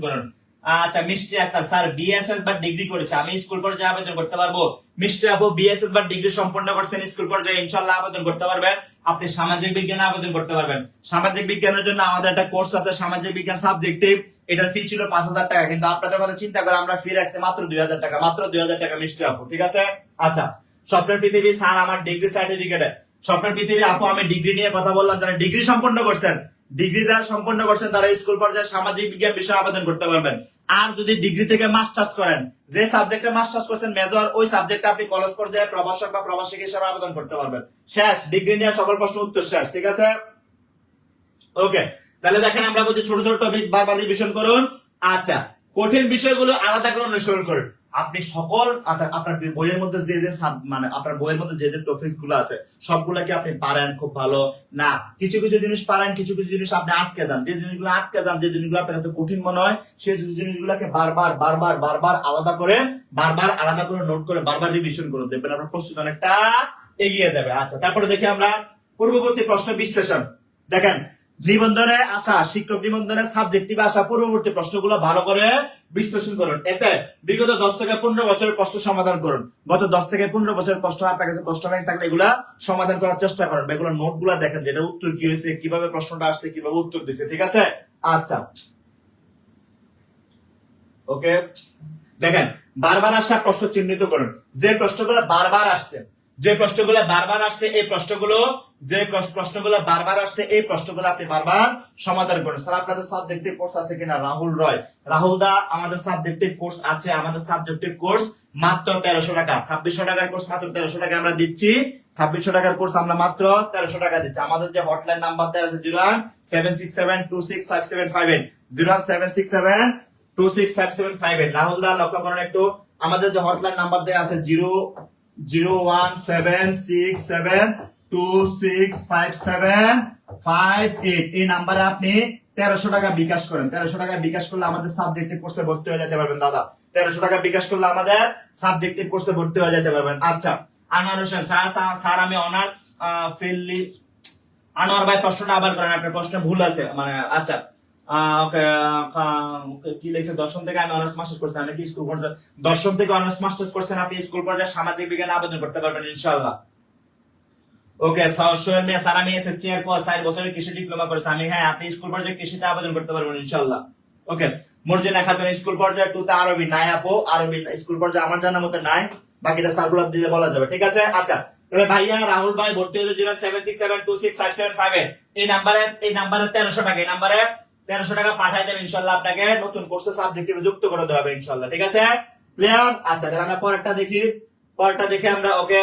করুন। আচ্ছা, মিষ্টি আক্তার, স্যার বিএসএস বা ডিগ্রি করেছে, আমি স্কুল পর্যায়ে আবেদন করতে পারবো? মিষ্টি আপু বিএসএস বা ডিগ্রি সম্পন্ন করছেন, স্কুল পর্যায়ে ইনশাআল্লাহ আবেদন করতে পারবেন। আপনি সামাজিক বিজ্ঞানে আবেদন করতে পারবেন। সামাজিক বিজ্ঞানের জন্য আমাদের একটা কোর্স আছে, সামাজিক বিজ্ঞান সাবজেক্টিভ। এটার ফি ছিল 5,000 টাকা, কিন্তু আপনাদের কথা চিন্তা করে আমরা ফি রাখছি মাত্র 2,000 টাকা, মাত্র 2,000 টাকা মিষ্টি আপু। ঠিক আছে, আচ্ছা। স্বপ্নের পৃথিবী, স্যার আমার ডিগ্রি সার্টিফিকেটে। স্বপ্নের পৃথিবী আপু, আমি ডিগ্রি নিয়ে কথা বললাম, যারা ডিগ্রি সম্পন্ন করছেন, তারা স্কুল পর্যায়ে সামাজিক বিজ্ঞান বিষয়ে আবেদন করতে পারবেন। আর যদি ডিগ্রি থেকে মাস্টার্স করেন, যে সাবজেক্টে মাস্টার্স করছেন মেজর, ওই সাবজেক্টে আপনি কলেজ পর্যায়ে প্রভাষক বা প্রভাষক হিসেবে আবেদন করতে পারবেন। শেষ, ডিগ্রি নিয়ে সকল প্রশ্ন উত্তর শেষ। ঠিক আছে, ওকে। তাহলে দেখেন আমরা বলছি ছোট ছোট টপিক বারবার রিভিশন করুন। আচ্ছা, কঠিন বিষয়গুলো আলাদা করে অনুসরণ করুন। আপনি সকল আপনার বইয়ের মধ্যে যে মানে আপনার বইয়ের মধ্যে যে টপিক গুলো আছে সবগুলোকে আপনি পারেন খুব ভালো না, কিছু কিছু জিনিস পারেন, কিছু কিছু জিনিস আপনি আটকে যান, যে জিনিসগুলো আটকে যান, যে জিনিসগুলো আপনার কাছে কঠিন মনে হয় সেই জিনিসগুলোকে বারবার আলাদা করে নোট করে বারবার রিভিশন করে দেখবেন আপনার প্রস্তুতি অনেকটা এগিয়ে যাবে। আচ্ছা, তারপরে দেখি আমরা পূর্ববর্তী প্রশ্ন বিশ্লেষণ। দেখেন, নিবন্ধনে আসা, শিক্ষক নিবন্ধনে সাবজেক্টিভ আসা পূর্ববর্তী প্রশ্নগুলো ভালো করে বিশ্লেষণ করুন। এতে বিগত 10 থেকে 15 বছরের প্রশ্ন সমাধান করুন। গত 10 থেকে 15 বছরের প্রশ্ন আপনার কাছে প্রশ্ন ব্যাংক থাকলে এগুলা সমাধান করার চেষ্টা করুন। এগুলো নোট গুলা দেখেন, যেটা উত্তর কি হয়েছে, কিভাবে প্রশ্নটা আসছে, কিভাবে উত্তর দিচ্ছে। ঠিক আছে? আচ্ছা, ওকে, দেখেন, বারবার আসা প্রশ্ন চিহ্নিত করুন। যে প্রশ্নগুলো বারবার আসছে, এই প্রশ্নগুলো আপনি বারবার সমাধান করুন। স্যার, আপনাদের সাবজেক্টিভ কোর্স আছে কিনা? রাহুল রয়, রাহুল দা, আমাদের সাবজেক্টিভ কোর্স আছে। আমাদের সাবজেক্টিভ কোর্স মাত্র 1300 টাকা। 2600 টাকার কোর্স মাত্র 1300 টাকা আমরা দিচ্ছি। 2600 টাকার কোর্স আমরা মাত্র 1300 টাকা দিচ্ছি। আমাদের যে হটলাইন নাম্বার দেওয়া আছে 01767265758, 01767265758। রাহুল দা, লক্ষ্য করেন একটু, আমাদের যে হটলাইন নাম্বার দেওয়া আছে 01767265758, এই নাম্বারে আপনি 1300 টাকা বিকাশ করেন। 1300 টাকা বিকাশ করলে আমাদের সাবজেক্টিভ কোর্সে ভর্তি হয়ে যেতে পারবেন দাদা। 1300 টাকা বিকাশ করলে আমাদের সাবজেক্টিভ কোর্সে ভর্তি হয়ে যেতে পারবেন। আচ্ছা, আনোয়ার হোসেন, স্যার আমি অনার্স ফিল্ডলি। আনোয়ার ভাই, প্রশ্নটা আবার করেন, আপনার প্রশ্ন ভুল আছে। মানে আচ্ছা, কি লিখছে? দশম থেকে আমি অনার্স মাস্টার্স করছি। আমি কি স্কুল পর্যায়ে? দশম থেকে অনার্স মাস্টার্স করছেন আপনি, স্কুল পর্যায়ে সামাজিক বিজ্ঞানে আবেদন করতে পারবেন ইনশাআল্লাহ। ওকে, সোহেল মিয়া, স্যার আমি এসএসসি এর পর 4 বছরের কৃষি ডিপ্লোমা করেছি। আমি, হ্যাঁ, আপনি স্কুল পর্যায়ে কৃষিতে আবেদন করতে পারবেন ইনশাআল্লাহ। ওকে, মর্জিনা খাতুন, স্কুল পর্যায়ে 2 তে আরবি নাই আপু, আরবি স্কুল পর্যায়ে আমার জানার মতে নাই, বাকিটা সার্কুলার দিলে বলা যাবে। ঠিক আছে? আচ্ছা, তাহলে ভাইয়া রাহুল ভাই ভর্তি হতে 07672657558, এই নাম্বারে 1300 টাকা, এই নাম্বারে 1300 টাকা পাঠাই দেবেন ইনশাআল্লাহ। আপনাকে নতুন কোর্সে সাবজেক্টিভ যুক্ত করে দেওয়া হবে ইনশাআল্লাহ। ঠিক আছে? ক্লিয়ার? আচ্ছা, তাহলে আমরা পরেরটা দেখি। পরেরটা দেখে আমরা, ওকে,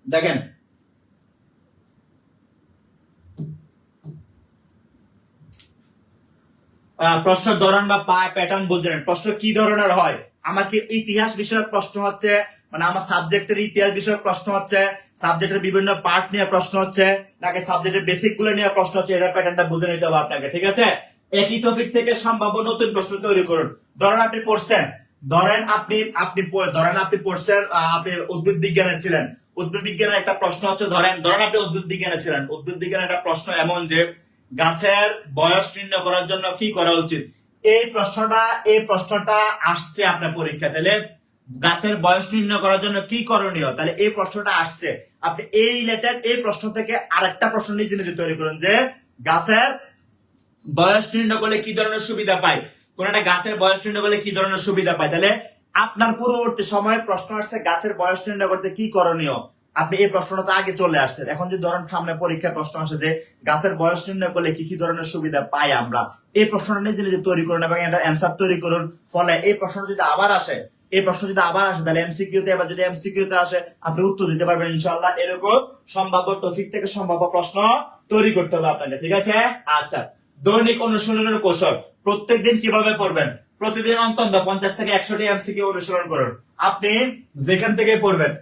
দেখেন, প্রশ্ন ধরন বা প্যাটার্ন বুঝলেন। প্রশ্ন কি ধরনের হয়? আমার কি ইতিহাস বিষয়ক প্রশ্ন হচ্ছে, মানে আমার সাবজেক্টের ইতিহাস বিষয়ক প্রশ্ন হচ্ছে, সাবজেক্টের বিভিন্ন পার্ট নিয়ে প্রশ্ন হচ্ছে, নাকি সাবজেক্টের বেসিক গুলো নিয়ে প্রশ্ন হচ্ছে, এটা প্যাটার্নটা বুঝে নিতে হবে আপনাকে। ঠিক আছে? একই টপিক থেকে সম্ভাব্য নতুন প্রশ্ন তৈরি করুন। ধরেন আপনি পড়ছেন, আপনি উদ্ভিদ বিজ্ঞানের ছিলেন। উদ্ভিদ বিজ্ঞানের একটা প্রশ্ন হচ্ছে, ধরেন আপনি উদ্ভিদ বিজ্ঞানে ছিলেন। উদ্ভিদ বিজ্ঞানের একটা প্রশ্ন এমন যে গাছের বয়স নির্ণয় করার জন্য কি করা উচিত? এই প্রশ্নটা আসছে আপনার পরীক্ষা। তাহলে গাছের বয়স নির্ণয় করার জন্য কি করণীয়, তাহলে এই প্রশ্নটা আসছে। আপনি এই রিলেটেড এই প্রশ্ন থেকে আরেকটা প্রশ্ন নিজে নিজে তৈরি করুন যে গাছের বয়স নির্ণয় করলে কি ধরনের সুবিধা পায়, কোন একটা গাছের বয়স নির্ণয় করলে কি ধরনের সুবিধা পায়। তাহলে আপনার পূর্ববর্তী সময়ে প্রশ্ন আসছে গাছের বয়স নির্ণয় করতে কি করণীয়, আপনি এই প্রশ্নটা তো আগে চলে আসছে। এখন যদি ধরেন সামনে পরীক্ষায় প্রশ্ন আসে যে গাছের বয়স নির্ণয় করলে কি কি ধরনের সুবিধা পাই আমরা, এই প্রশ্নটা নিজে নিজে তৈরি করুন এবং এটা অ্যান্সার তৈরি করুন। ফলে এই প্রশ্ন যদি আবার আসে, তাহলে এমসিকিউতে, এবার যদি এমসিকিউতে আসে আপনি উত্তর দিতে পারবেন ইনশাআল্লাহ। এরকম সম্ভাব্য টপিক থেকে সম্ভাব্য প্রশ্ন তৈরি করতে হবে আপনাকে। ঠিক আছে? আচ্ছা, দৈনিক অনুশীলনের কৌশল। প্রত্যেকদিন কিভাবে পড়বেন? প্রতিদিন অন্তত 50 থেকে 100টি এমসিকিউ অনুসরণ করুন। আপনি যেখান থেকে পড়বেন।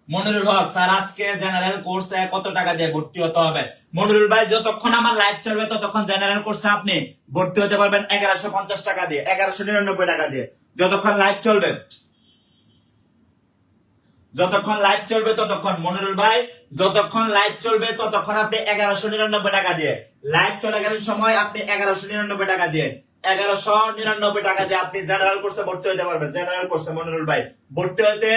মনিরুল হক, স্যার আজকে জেনারেল কোর্সে কত টাকা দিয়ে ভর্তি হতে হবে? মনিরুল ভাই, যতক্ষণ আমার লাইভ চলবে ততক্ষণ জেনারেল কোর্সে আপনি ভর্তি হতে পারবেন 1150 টাকা দিয়ে, 1199 টাকা দিয়ে। যতক্ষণ লাইভ চলবে ততক্ষণ, মনিরুল ভাই, যতক্ষণ লাইভ চলবে ততক্ষণ আপনি 1199 টাকা দিয়ে, লাইভ চলাকালীন সময় আপনি 1199 টাকা দিয়ে, 1199 টাকা দিয়ে আপনি জেনারেল কোর্সে ভর্তি হতে পারবেন। জেনারেল কোর্সে মনিরুল ভাই ভর্তি হতে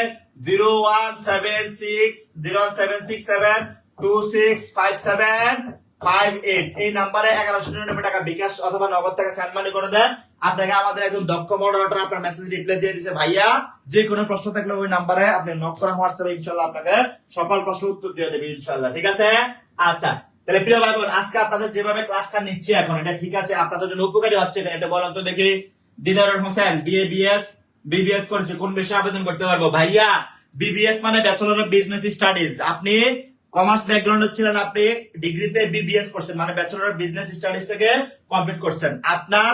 0176027265758 এই নাম্বারে 1199 টাকা বিকাশ অথবা নগদ থেকে সেন্ড মানি করে দেন। আপনাকে আমাদের একজন দক্ষ মডারেটর আপনার মেসেজ রিপ্লাই দিয়ে দিয়েছে, ভাইয়া যে কোনো প্রশ্ন থাকলে ওই নাম্বারে আপনি নক করেন হোয়াটসঅ্যাপে, ইনশাআল্লাহ আপনাকে সকল প্রশ্নের উত্তর দিয়ে দেবে ইনশাআল্লাহ। ঠিক আছে? আচ্ছা, তাহলে প্রিয় ভাই বোন, আজকে আপনাদের যেভাবে ক্লাসটা নিচ্ছি এখন, এটা ঠিক আছে? আপনাদের জন্য উপকারী হচ্ছে না? এটা বলেন তো দেখি। দিদারুল হোসেন, বিবিএস করেছে, কোন বিষয়ে আবেদন করতে পারবো? ভাইয়া, বিবিএস মানে ব্যাচেলর অফ বিজনেস স্টাডিজ। আপনি কমার্স ব্যাকগ্রাউন্ডে ছিলেন, আপনি ডিগ্রিতে বিবিএস করছেন, মানে ব্যাচেলর অফ বিজনেস স্টাডিজ থেকে কমপ্লিট করছেন। আপনার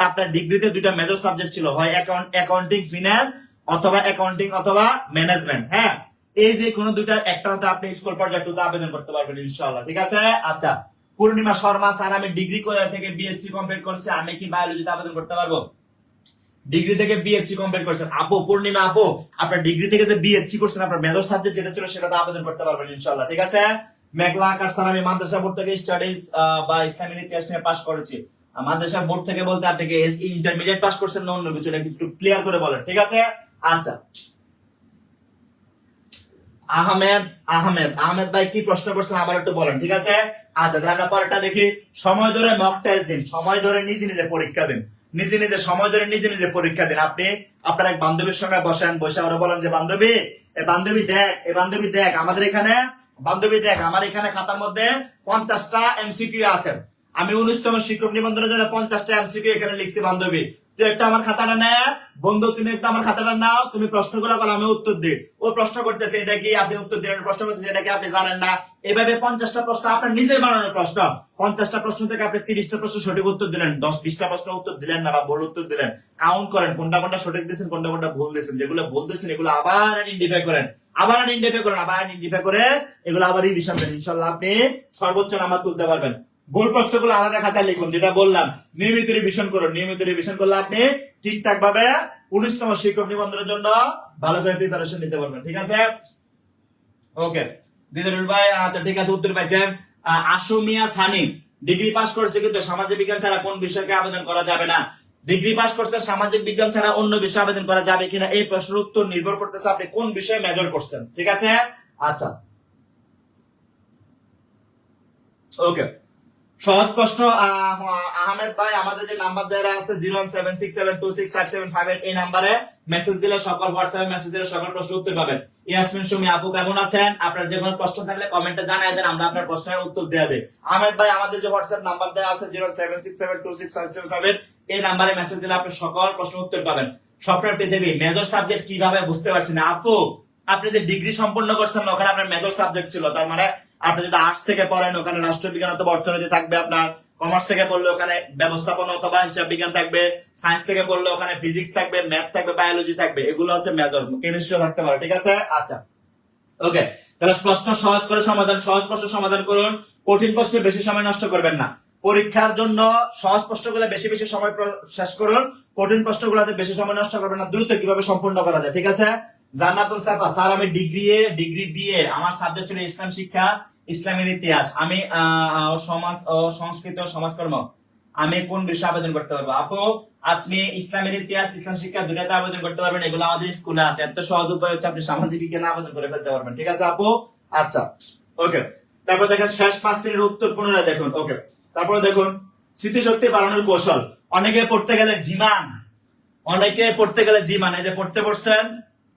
আপনার ডিগ্রিতে দুইটা মেজর সাবজেক্ট ছিল, হয় অ্যাকাউন্টিং ফিনান্স অথবা অ্যাকাউন্টিং অথবা ম্যানেজমেন্ট। হ্যাঁ, এই যে কোনো দুইটার একটা হতে আপনি স্কুল পর্যায়ে টুতে আবেদন করতে পারবেন ইনশাআল্লাহ। ঠিক আছে। আচ্ছা, পূর্ণিমা শর্মা স্যার, আমি ডিগ্রি থেকে বিএসসি কমপ্লিট করছি, আমি কি বায়োলজিতে আবেদন করতে পারবো? ডিগ্রি থেকে বিএসসি কমপ্লিট করছেন আপু, পূর্ণিমা আপু, আপনার ডিগ্রি থেকে যে বিএসসি করছেন, আপনার মেজর সাবজেক্ট যেটা ছিল সেটাতে আবেদন করতে পারবেন ইনশাআল্লাহ। ঠিক আছে। মেঘলা আকাশ স্যার, আমি মাদ্রাসা বোর্ড থেকে স্টাডিজ বা ইসলামিক ইতিহাস নিয়ে পাস করেছি। মাদ্রাসা বোর্ড থেকে বলতে আপনি কি ইন্টারমিডিয়েট পাস করছেন না অন্য কিছু, একটু ক্লিয়ার করে বলেন। ঠিক আছে। আচ্ছা, আহমেদ আহমেদ আহমেদ ভাই কি প্রশ্ন করছেন আবার একটু বলেন। ঠিক আছে। আচ্ছা, তাহলে আমরা পরেরটা দেখি। সময় ধরে মক টেস্ট দিন, সময় ধরে নিজে নিজে পরীক্ষা দিন, নিজে নিজে সময় ধরে নিজে নিজে পরীক্ষা দিন। আপনি আপনার এক বান্ধবীর সঙ্গে বসেন, বসে ওরা বলেন যে বান্ধবী, বান্ধবী দেখ, বান্ধবী দেখ, আমাদের এখানে, বান্ধবী দেখ, আমার এখানে খাতার মধ্যে 50টা এমসিকিউ আছে, আমি 19তম শিক্ষক নিবন্ধনের জন্য 50টা এমসিকিউ এখানে লিখছি, বান্ধবী তুই একটা আমার খাতাটা নে, বন্ধু তুমি একটা আমার খাতাটা নাও, তুমি প্রশ্নগুলো বলো, আমি উত্তর দিই। ও প্রশ্ন করতেছে এটা কি, আপনি উত্তর দিলেন, প্রশ্ন করতেছে এটা কি, আপনি জানেন না। এভাবে 50টা প্রশ্ন আপনার নিজের বানানোর প্রশ্ন, 50টা প্রশ্ন থেকে আপনি 30টা প্রশ্ন সঠিক উত্তর দিলেন, 10-20টা প্রশ্ন উত্তর দিলেন না বা ভুল উত্তর দিলেন, কাউন্ট করেন কোনটা কোনটা সঠিক দিয়েছেন, কোনটা কোনটা ভুল দিয়েছেন, যেগুলো ভুল দিয়েছেন এগুলো আবার আইডেন্টিফাই করেন, আবার আইডেন্টিফাই করেন, আবার আইডেন্টিফাই করে এগুলো আবার রিভিশন দেন, ইনশাআল্লাহ আপনি সর্বোচ্চ নাম্বার তুলতে পারবেন। ভুল প্রশ্নগুলো আলাদা খাতায় লিখুন, যেটা বললাম নিয়মিত রিভিশন করুন, নিয়মিত রিভিশন করলে আপনি ঠিকঠাক ভাবে 19তম শিক্ষক নিবন্ধনের জন্য ভালো করে প্রিপারেশন নিতে পারবেন। ঠিক আছে। ওকে দিদারুল ভাই, আচ্ছা ঠিক আছে, উত্তর পাইছেন। আশুমিয়া সানি, ডিগ্রি পাস করছে কিন্তু সামাজিক বিজ্ঞান ছাড়া কোন বিষয়কে আবেদন করা যাবে না? ডিগ্রি পাস করছেন, সামাজিক বিজ্ঞান ছাড়া অন্য বিষয়ে আবেদন করা যাবে কিনা, এই প্রশ্নের উত্তর নির্ভর করতেছে আপনি কোন বিষয়ে মেজর করছেন। ঠিক আছে। আচ্ছা, ওকে, সহজ প্রশ্ন। আহমেদ ভাই, আমাদের যে নাম্বার দেওয়া আছে 01767265758 এই নাম্বারে মেসেজ দিলে, সকল হোয়াটসঅ্যাপে মেসেজ দিলে সকল প্রশ্ন উত্তর পাবেন। ইয়াসমিন সুমি আপু কেমন আছেন? আপনার যে কোনো প্রশ্ন থাকলে কমেন্টে জানিয়ে দেন, আমরা আপনার প্রশ্নের উত্তর দেয়া দেই। আহমেদ ভাই, আমাদের যে হোয়াটসঅ্যাপ নাম্বার দেওয়া আছে 076726575 এই নাম্বারে মেসেজ দিলে আপনি সকল প্রশ্ন উত্তর পাবেন। স্বপ্নের পৃথিবী মেজর সাবজেক্ট কিভাবে বুঝতে পারছেন আপু? আপনি যে ডিগ্রি সম্পন্ন করছেন ওখানে আপনার মেজর সাবজেক্ট ছিল, তার মানে আপনি যদি আর্টস থেকে পড়েন ওখানে রাষ্ট্রবিজ্ঞান অথবা অর্থনীতি থাকবে, আপনার কমার্স থেকে পড়লে ওখানে ব্যবস্থাপনা অথবা হিসাব বিজ্ঞান থাকবে, সায়েন্স থেকে পড়লে ওখানে ফিজিক্স থাকবে, ম্যাথ থাকবে, বায়োলজি থাকবে, এগুলো হচ্ছে মেজর, কেমিস্ট্রি থাকতে পারে। ঠিক আছে। আচ্ছা, ওকে, তাহলে প্রশ্ন সহজ করে সমাধান, সহজ প্রশ্ন সমাধান করুন, কঠিন প্রশ্নে বেশি সময় নষ্ট করবেন না। পরীক্ষার জন্য সহজ প্রশ্নগুলো বেশি বেশি সময় শেষ করুন, কঠিন প্রশ্নগুলোতে বেশি সময় নষ্ট করবেন না, দ্রুত কিভাবে সম্পূর্ণ করা যায়। ঠিক আছে। জান্নাতুল সাফা স্যার, আমি ডিগ্রি বিএ, আমার সাবজেক্ট ছিল ইসলাম শিক্ষা, ইসলামের ইতিহাস, আমি সমাজ ও সংস্কৃতি ও সমাজকর্ম, আমি কোন বিষয়ে আবেদন করতে পারবো? আপু, আপনি ইসলামের ইতিহাস, ইসলাম শিক্ষা দুটাতে আবেদন করতে পারবেন, এগুলো আমাদের স্কুলে আছে। এত সহজ উপায় হচ্ছে আপনি সামাজিক বিজ্ঞানে আবেদন করে ফেলতে পারবেন। ঠিক আছে আপু। আচ্ছা, ওকে, তারপর দেখেন শেষ 5 মিনিটের উত্তর পুনরায় দেখুন। ওকে, তারপরে দেখুন স্মৃতিশক্তি বাড়ানোর কৌশল। অনেকে পড়তে গেলে জিমান, অনেকে পড়তে গেলে জিমান, এই যে পড়তে পড়ছেন,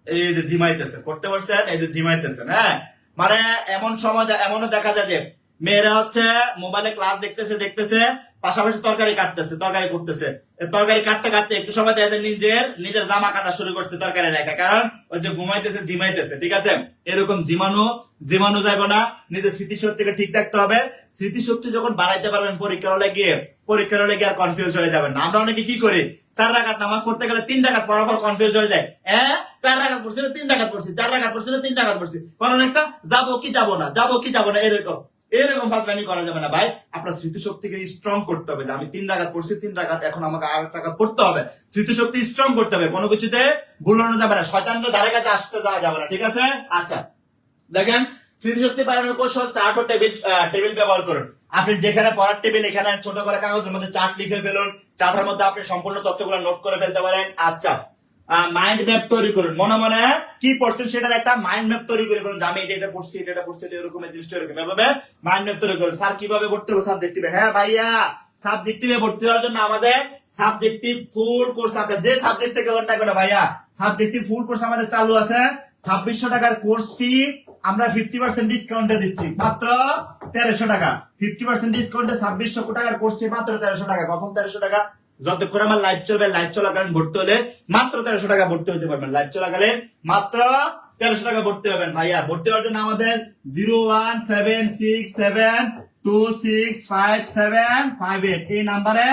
এই যে জিমাইতেছে, পড়তে পড়ছেন, এই যে জিমাইতেছেন। হ্যাঁ, মানে এমন সময় এমনও দেখা যায় যে মেয়েরা হচ্ছে মোবাইলে ক্লাস দেখতেছে দেখতেছে, পাশাপাশি তরকারি কাটতেছে, তরকারি করতেছে, তরকারি কাটতে কাটতে একটু সময় দেখা যায় নিজের জামা কাটা শুরু করছে তরকারি রেখা, কারণ ওই যে ঘুমাইতেছে, জিমাইতেছে। ঠিক আছে। এরকম জিমানো যাবে না, নিজের স্মৃতিশক্তিকে ঠিক রাখতে হবে। স্মৃতিশক্তি যখন বাড়াইতে পারবেন পরীক্ষার হলে গিয়ে আর কনফিউজ হয়ে যাবেন না। আমরা অনেকে কি করি, 4 রাকাত নামাজ পড়তে গেলে 3 রাকাত পড়ার পর কনফিউজ হয়ে যায়। 4 রাকাত পড়ছি না 3 রাকাত পড়ছি, 4 রাকাত পড়ছি না 3 রাকাত পড়ছি, কারণ একটা যাবো কি যাবো না, এরকম ফাজলামি করা যাবে না ভাই। আপনার স্মৃতিশক্তিকে স্ট্রং করতে হবে, যে আমি 3 রাকাত পড়ছি, 3 রাকাত, এখন আমাকে 8 রাকাত পড়তে হবে। স্মৃতিশক্তি স্ট্রং করতে হবে, কোনো কিছুতে ভুলানো যাবে না, শয়তানদের ধারে কাছে আসতে যাওয়া যাবে না। ঠিক আছে। আচ্ছা, দেখেন স্মৃতিশক্তি বাড়ানোর কৌশল, চার্ট ও টেবিল ব্যবহার করুন। আপনি যেখানে পড়ার টেবিল, এখানে ছোট করে কাগজের মধ্যে চার্ট লিখে ফেলুন, চার্টের মধ্যে আপনি সম্পূর্ণ তথ্যগুলো নোট করে ফেলতে পারেন। আচ্ছা, মাইন্ড ম্যাপ তৈরি করুন, মনে মনে কি পড়ছেন সেটার একটা মাইন্ড ম্যাপ তৈরি করে ফেলুন, যে আমি এটা পড়ছি, এটা পড়ছি, এরকম জিনিসটা এরকম, এভাবে মাইন্ড ম্যাপ তৈরি করুন। স্যার কিভাবে ভর্তি হবে সাবজেক্টিভে? হ্যাঁ ভাইয়া, সাবজেক্টিভে ভর্তি হওয়ার জন্য আমাদের সাবজেক্টিভ ফুল কোর্স, আপনার যে সাবজেক্ট থেকে ওটা কেন ভাইয়া, সাবজেক্টিভ ফুল কোর্স আমাদের চালু আছে। 2600 টাকার কোর্স ফি আমরা 50% ডিসকাউন্টে দিচ্ছি, মাত্র 1300 টাকা। 50% ডিসকাউন্টে 2600 টাকার কোর্স ফি মাত্র 1300 টাকা। কখন 1300 টাকা? যতক্ষণ আমার লাইভ চলবে, লাইভ চলাকালীন ভর্তি হলে মাত্র 1300 টাকা ভর্তি হতে পারবেন। লাইভ চলাকালীন মাত্র 1300 টাকা ভর্তি হবেন ভাইয়া। ভর্তি হওয়ার জন্য আমাদের 01767265758 এই নাম্বারে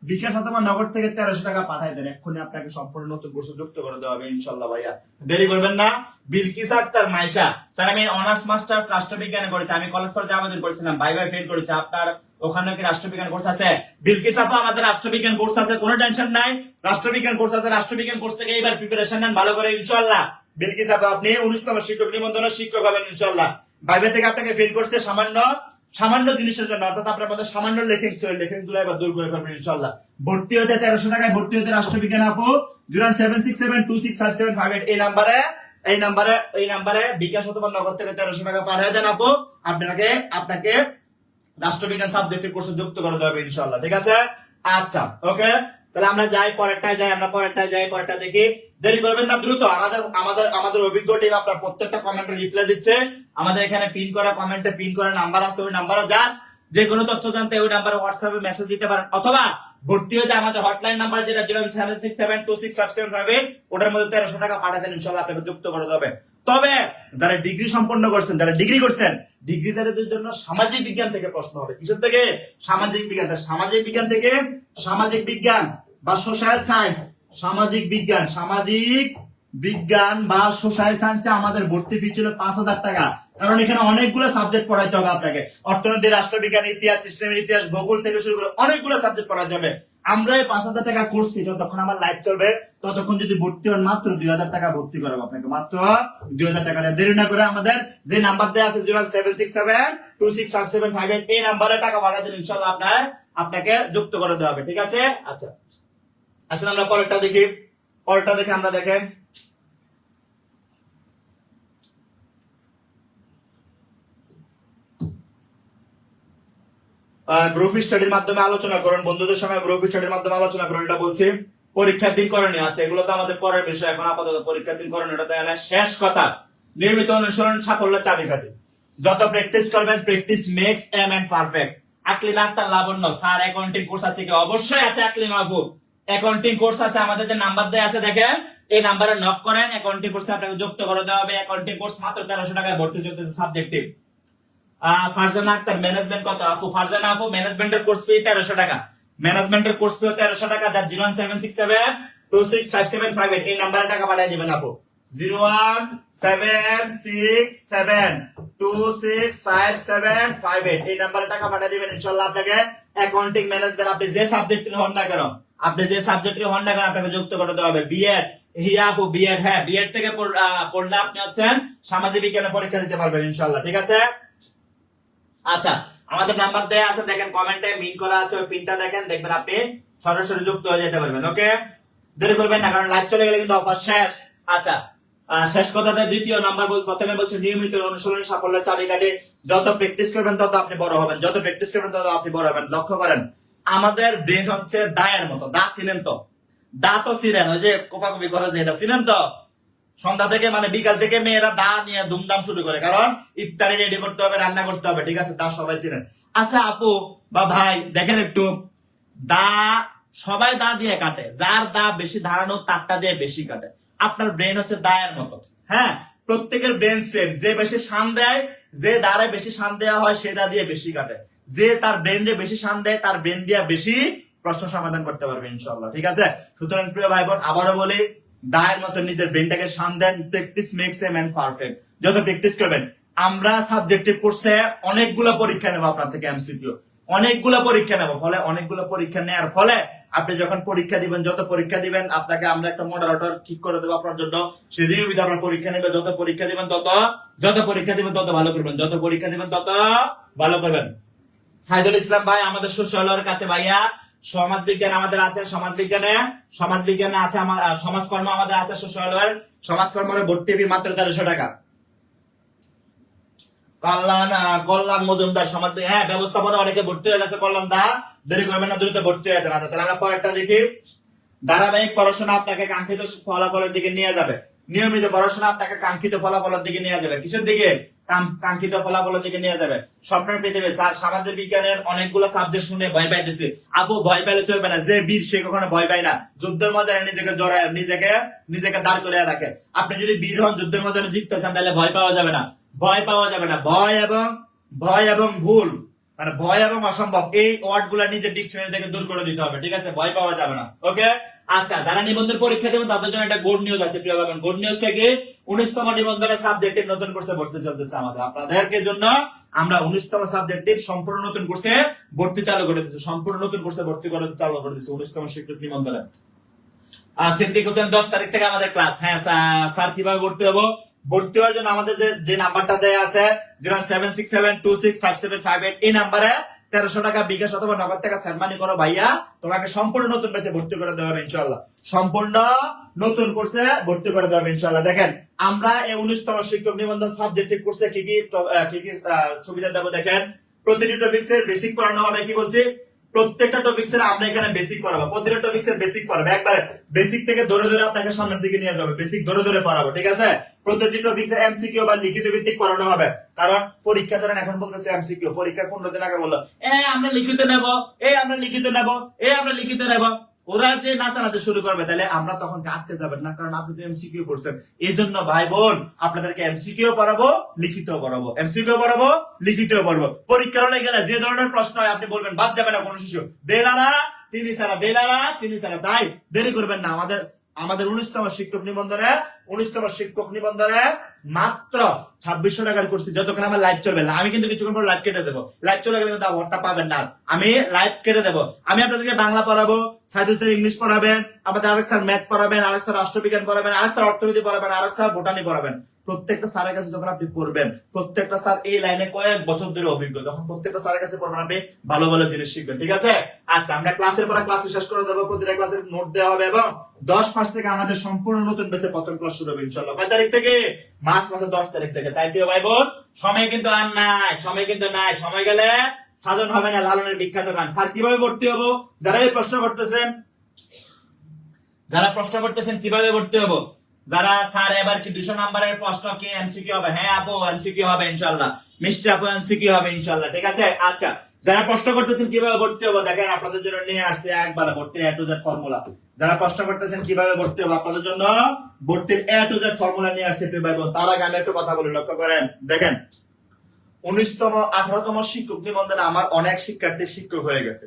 বিকাশ অথবা নগদ থেকে 1300 টাকা পাঠায় দেন, এক্ষুনি আপনাকে সম্পূর্ণ নতুন কোর্সে যুক্ত করে দেওয়া হবে ইনশাআল্লাহ ভাইয়া, দেরি করবেন না। বিলকিস আক্তার মাইশা, স্যার আমি অনার্স মাস্টার্স রাষ্ট্রবিজ্ঞানে করেছি, আমি কলেজ পর্যায়ে আবেদন করেছিলাম, ভাই ফেল করেছি, আপনার ওখানে কি রাষ্ট্রবিজ্ঞান কোর্স আছে? বিলকিস আপু আমাদের রাষ্ট্রবিজ্ঞান কোর্স আছে, কোনো টেনশন নাই, রাষ্ট্রবিজ্ঞান কোর্স আছে, রাষ্ট্রবিজ্ঞান কোর্স থেকে এবার প্রিপারেশন নেন ভালো করে ইনশাআল্লাহ। বিলকিস আপু আপনি 19তম শিক্ষক নিবন্ধনের শিক্ষক হবেন ইনশাআল্লাহ। ভাইবা থেকে আপনাকে ফেল করছে সামান্য জিনিসের জন্য, অর্থাৎ আপনার মধ্যে সামান্য লেখেন এবার দূর করে ফেলবেন ইনশাআল্লাহ। ভর্তি হতে 1300 টাকায় ভর্তি হতে রাষ্ট্রবিজ্ঞান আপু 07672657558 এই নাম্বারে বিকাশ অথবা নগদ থেকে 1300 টাকা পাঠিয়ে দেন আপু, আপনাকে রাষ্ট্রবিজ্ঞান সাবজেক্টের কোর্সে যুক্ত করে দেওয়া হবে ইনশাআল্লাহ, ঠিক আছে? আচ্ছা ওকে, তাহলে আমরা পরেরটা দেখি, দেরি করবেন না, দ্রুত। আমাদের অভিজ্ঞ টিম আপনার প্রত্যেকটা কমেন্টে রিপ্লাই দিচ্ছে, আমাদের এখানে পিন করা কমেন্টে পিন করা নাম্বার আছে, ওই নাম্বারে জাস্ট যে কোনো তথ্য জানতে ওই নাম্বারে হোয়াটসঅ্যাপে মেসেজ দিতে পারেন, অথবা ভর্তি হতে আমাদের হটলাইন নাম্বার যেটা 07672657558 ওটার মধ্যে 1300 টাকা পাঠাতেন ইনশাআল্লাহ আপনাকে যুক্ত করে দেবে। তবে যারা ডিগ্রি সম্পন্ন করছেন, ডিগ্রিদারদের জন্য সামাজিক বিজ্ঞান থেকে প্রশ্ন হবে। কিসের থেকে? সামাজিক বিজ্ঞান বা সোশ্যাল সায়েন্স, সামাজিক বিজ্ঞান বা সোশ্যাল সায়েন্সে আমাদের ভর্তি ফি ছিল 5000 টাকা, কারণ এখানে অনেকগুলো সাবজেক্ট পড়াইতে হবে আপনাকে, অর্থনীতি, রাষ্ট্রবিজ্ঞান, ইতিহাস, সিস্টেমের ইতিহাস, ভূগোল থেকে শুরু করে অনেকগুলো সাবজেক্ট পড়াইতে হবে। আমরা এই 5000 টাকা কোর্স ফি যতক্ষণ আমার লাইভ চলবে ততক্ষণ যদি ভর্তি হন মাত্র 2000 টাকা ভর্তি করাবো আপনাকে, মাত্র 2000 টাকা। দেরি না করে আমাদের যে নাম্বার দেওয়া আছে 07672657558 এই নাম্বারে টাকা পাঠিয়ে দিন ইনশাআল্লাহ আপনাকে যুক্ত করে দেওয়া হবে, ঠিক আছে? আচ্ছা আসলে আমরা পরেরটা দেখি, আমরা দেখেন গ্রুপ স্টাডির মাধ্যমে আলোচনা করুন, বন্ধুদের সঙ্গে গ্রুপ স্টাডির মাধ্যমে আলোচনা করুন, এটা বলছি। পরীক্ষার দিন করণীয়, আচ্ছা এগুলো তো আমাদের পরের বিষয়, এখন আপাতত পরীক্ষার দিন করণীয়টা তাহলে শেষ কথা, নিয়মিত অনুসরণ সাফল্যের চাবিকাঠি, যত প্র্যাকটিস করবেন, practice makes a man perfect. Aklima Akter Labanya, sir accounting course আছে কি? অবশ্যই আছে আকলিমা আপু, অ্যাকাউন্টিং কোর্স আছে, আমাদের যে নাম্বার দেয়া আছে দেখেন, এই নাম্বারে নক করেন, অ্যাকাউন্টিং কোর্সে আপনাকে যুক্ত করে দেওয়া হবে। অ্যাকাউন্টিং কোর্স মাত্র 1300 টাকায় ভর্তি চলতেছে, সাবজেক্টিভ। ফারজানা আক্তার ম্যানেজমেন্ট কত আপু? ফারজানা আপু ম্যানেজমেন্টের কোর্স ফি 1300 টাকা, ম্যানেজমেন্টের কোর্স ফি 1300 টাকা, যা 01767265758 এই নাম্বারে টাকা পাঠিয়ে দিবেন আপু, 01767265758 এই নাম্বারে টাকা পাঠিয়ে দিবেন ইনশাআল্লাহ। আপনাকে অ্যাকাউন্টিং ম্যানেজমেন্ট আপনি যে সাবজেক্টের হন না কেন, আপনাকে যুক্ত করে দেওয়া হবে। বিএড হিয়া আপু, বিএড, হ্যাঁ বিএড থেকে পড়লে আপনি হচ্ছেন সামাজিক বিজ্ঞানে পরীক্ষা দিতে পারবেন ইনশাআল্লাহ, ঠিক আছে? আচ্ছা আমাদের নাম্বার দেয়া আছে দেখেন, কমেন্টে মিন করা আছে, ওই পিনটা দেখেন, দেখবেন আপনি সরাসরি যুক্ত হয়ে যেতে পারবেন। ওকে, দেরি করবেন না, কারণ লাইভ চলে গেলে কিন্তু অফার শেষ। আচ্ছা শেষ কথাতে দ্বিতীয় নাম্বার প্রথমে বলছে নিয়মিত অনুশীলন সাফল্যের চাবিকাঠি, যত প্র্যাকটিস করবেন তত আপনি বড় হবেন, লক্ষ্য করেন আমাদের ব্রেন হচ্ছে দায়ের মতো, দা ছিলেন তো, দা তো ছিলেন, ওই যে কোপাকুপি করে যে এটা ছিলেন তো, সন্ধ্যা থেকে মানে বিকাল থেকে মেয়েরা দা নিয়ে দুমদাম শুরু করে, কারণ ইফতারি রেডি করতে হবে, রান্না করতে হবে, ঠিক আছে? দা সবাই ছিলেন। আচ্ছা আপু বা ভাই দেখেন একটু, দা সবাই দা দিয়ে কাটে, যার দা বেশি ধারানো তারটা দিয়ে বেশি কাটে। আপনার ব্রেন হচ্ছে দায়ের মতো, হ্যাঁ প্রত্যেকের ব্রেন সেম, যে বেশি শান দেয়, যে দাঁড়ে বেশি শান দেওয়া হয় সে দা দিয়ে বেশি কাটে, যে তার ব্রেনে বেশি শান দেয় তার ব্রেন দিয়ে বেশি প্রশ্ন সমাধান করতে পারবে ইনশাআল্লাহ, ঠিক আছে? সুতরাং প্রিয় ভাই বোন আবারও বলি, দায়ের মতো নিজের ব্রেনটাকে শান দেন, practice makes a man perfect, যত প্র্যাকটিস করবেন। আমরা সাবজেক্টিভ কোর্সে অনেকগুলো পরীক্ষা নেব আপনার থেকে, এমসিকিউ অনেকগুলো পরীক্ষা নেব, ফলে অনেকগুলো পরীক্ষা নেওয়ার ফলে আপনি যখন পরীক্ষা দিবেন, যত পরীক্ষা দিবেন আপনাকে আমরা একটা মডারেটর ঠিক করে দেবো আপনার জন্য, সে নিয়মিত আপনার পরীক্ষা নেবে, যত পরীক্ষা দিবেন তত ভালো করবেন, সাইদুল ইসলাম ভাই আমাদের সোশ্যালের কাছে ভাইয়া, সমাজ বিজ্ঞান আমাদের আছে, সমাজবিজ্ঞানে আছে সমাজকর্ম আমাদের আছে, সোশ্যালের সমাজকর্মের ভর্তি ফি মাত্র 1300 টাকা। কল্যাণ মজুমদার সমাজ, হ্যাঁ ব্যবস্থাপনা অনেকে ভর্তি হয়ে গেছে, কল্যাণ দা দেরি করবেন না, দ্রুত ভর্তি হয়ে যান। তাহলে আমরা পরেরটা দেখি, ধারাবাহিক পড়াশোনা আপনাকে কাঙ্ক্ষিত ফলাফলের দিকে নিয়ে যাবে, নিয়মিত পড়াশোনা আপনাকে কাঙ্ক্ষিত ফলাফলের দিকে নিয়ে যাবে। কিসের দিকে? কাঙ্ক্ষিত ফলাফলের দিকে নিয়ে যাবে। স্বপ্নের পৃথিবী, স্যার সামাজিক বিজ্ঞানের অনেকগুলো সাবজেক্ট শুনে ভয় পাইতেছি। আপু ভয় পাইলে চলবে না, যে বীর সে কখনো ভয় পায় না, যুদ্ধের ময়দানে নিজেকে জড়ায় নিজেকে দাঁড় করে রাখে। আপনি যদি বীর হন, যুদ্ধের ময়দানে জিততেছেন, তাহলে ভয় পাওয়া যাবে না। ভয় এবং ভুল মানে ভয় এবং অসম্ভব এই ওয়ার্ড গুলা নিজের ডিকশনারি থেকে দূর করে দিতে হবে, ঠিক আছে? ভয় পাওয়া যাবে না, ওকে? আচ্ছা, যারা নিবন্ধন পরীক্ষা দেবেন তাদের জন্য একটা গুড নিউজ আছে প্রিয় ভাই। গুড নিউজটা কি? 19তম নিবন্ধনের সাবজেক্টের নতুন কোর্সে ভর্তি চলতেছে আমাদের। আপনাদেরকে জন্য আমরা 19তম সাবজেক্টের সম্পূর্ণ নতুন কোর্সে ভর্তি চালু করে দিচ্ছি, সম্পূর্ণ নতুন কোর্সে ভর্তি করে চালু করে দিচ্ছি 19তম শিক্ষক নিবন্ধনে। সিদ্দিক হোসেন 10 তারিখ থেকে আমাদের ক্লাস। হ্যাঁ স্যার, কিভাবে ভর্তি হবো? ভর্তি হওয়ার জন্য আমাদের যে নাম্বারটা দেয়া আছে 07672657558 এই নাম্বারে 1300 টাকা বিকাশ অথবা নগদ টাকা সেন্ড মানি করো ভাইয়া, তোমাকে সম্পূর্ণ নতুন ব্যাচে ভর্তি করে দেওয়া হবে ইনশাআল্লাহ। সম্পূর্ণ নতুন কোর্সে ভর্তি করে দেওয়া হবে ইনশাআল্লাহ। দেখেন আমরা এই 19তম শিক্ষক নিবন্ধন সাবজেক্টিভ কোর্সে কি কি সুবিধা দেবো দেখেন। প্রতিটি টপিক্সের বেসিক পড়ানো হবে, কি বলছি? প্রত্যেকটা টপিক্সের আমরা এখানে বেসিক পড়াবো, প্রতিটা টপিক্সের বেসিক পড়াবো, একবারে বেসিক থেকে ধরে ধরে আপনাকে সামনের দিকে নিয়ে যাবে, বেসিক ধরে ধরে পড়াবো, ঠিক আছে? প্রতিটি টপিক্সের এমসিকিউ বা লিখিত ভিত্তিক পড়ানো হবে, কারণ পরীক্ষা ধরেন এখন বলতেছে এমসিকিউ, পরীক্ষা 15 দিন আগে বললো আমরা লিখিত নেব, আমরা লিখিত নেব, আমরা লিখিত নেব, ওরা যে নাচানাচি শুরু করবে, তাহলে আমরা তখন আটকে যাবেন না, কারণ আপনি তো এমসিকিউ পড়ছেন। এই জন্য ভাই বোন আপনাদেরকে এমসিকিউ পড়াবো, লিখিত পড়াবো, এমসিকিউ পড়াবো, লিখিত পড়াবো। পরীক্ষার হলে গেলে যে ধরনের প্রশ্ন হয় আপনি বলবেন, বাদ যাবে না কোনো শিশু, দেলারা চিনি সারা, দেলারা চিনি সারা। তাই দেরি করবেন না। আমাদের 19তম শিক্ষক নিবন্ধনে মাত্র 2600 টাকার কোর্স, যতক্ষণ আমার লাইভ চলবে। আমি কিন্তু কিছুক্ষণ পর লাইভ কেটে দেবো, লাইভ চলে গেলে কিন্তু আওয়ারটা পাবেন না, আমি লাইভ কেটে দেবো। আমি আপনাদেরকে বাংলা পড়াবো, সাইদুল স্যার ইংলিশ পড়াবেন, আমাদের আরেক স্যার ম্যাথ পড়াবেন, আরেক স্যার রাষ্ট্রবিজ্ঞান পড়াবেন, আরেক স্যার অর্থনীতি পড়াবেন, আরেক স্যার বোটানি পড়াবেন। প্রত্যেকটা স্যারের কাছে যখন আপনি পড়বেন, প্রত্যেকটা স্যার এই লাইনে কয়েক বছর ধরে অভিজ্ঞ, যখন প্রত্যেকটা স্যারের কাছে পড়বেন আপনি ভালো ভালো জিনিস শিখবেন, ঠিক আছে? আচ্ছা, আমরা ক্লাসের পর ক্লাসে শেষ করে দেবো, প্রতিটা ক্লাসের নোট দেওয়া হবে এবং 10 মাস থেকে আমাদের সম্পূর্ণ নতুন বেসে প্রথম ক্লাস শুরু হবে ইনশাআল্লাহ। কয় তারিখ থেকে? মার্চ মাসের 10 তারিখ থেকে। তাই প্রিয় ভাই বোন, সময় কিন্তু আর নাই, সময় কিন্তু নাই, সময় গেলে সাধন হবে না লালনের বিখ্যাত গান। স্যার কিভাবে ভর্তি হবো? যারা প্রশ্ন করতেছেন কিভাবে ভর্তি হবো, যারা স্যার এবার কি 200 নম্বরের প্রশ্ন কি এমসিকিউ হবে? হ্যাঁ আপু, এমসিকিউ হবে ইনশাআল্লাহ, মিষ্টি আপু এমসিকিউ হবে ইনশাআল্লাহ, ঠিক আছে? আচ্ছা, যারা প্রশ্ন করতেছেন কিভাবে ভর্তি হবো, দেখেন আপনাদের জন্য নিয়ে আসছে একবার ভর্তির A to Z ফর্মুলা। যারা প্রশ্ন করতেছেন কিভাবে ভর্তি হবো, আপনাদের জন্য ভর্তির A to Z ফর্মুলা নিয়ে আসছে প্রিয় ভাই বোন। তার আগে আমি একটু কথা বলি, লক্ষ্য করেন। দেখেন 19তম 18তম শিক্ষক নিবন্ধনে আমার অনেক শিক্ষার্থী শিক্ষক হয়ে গেছে।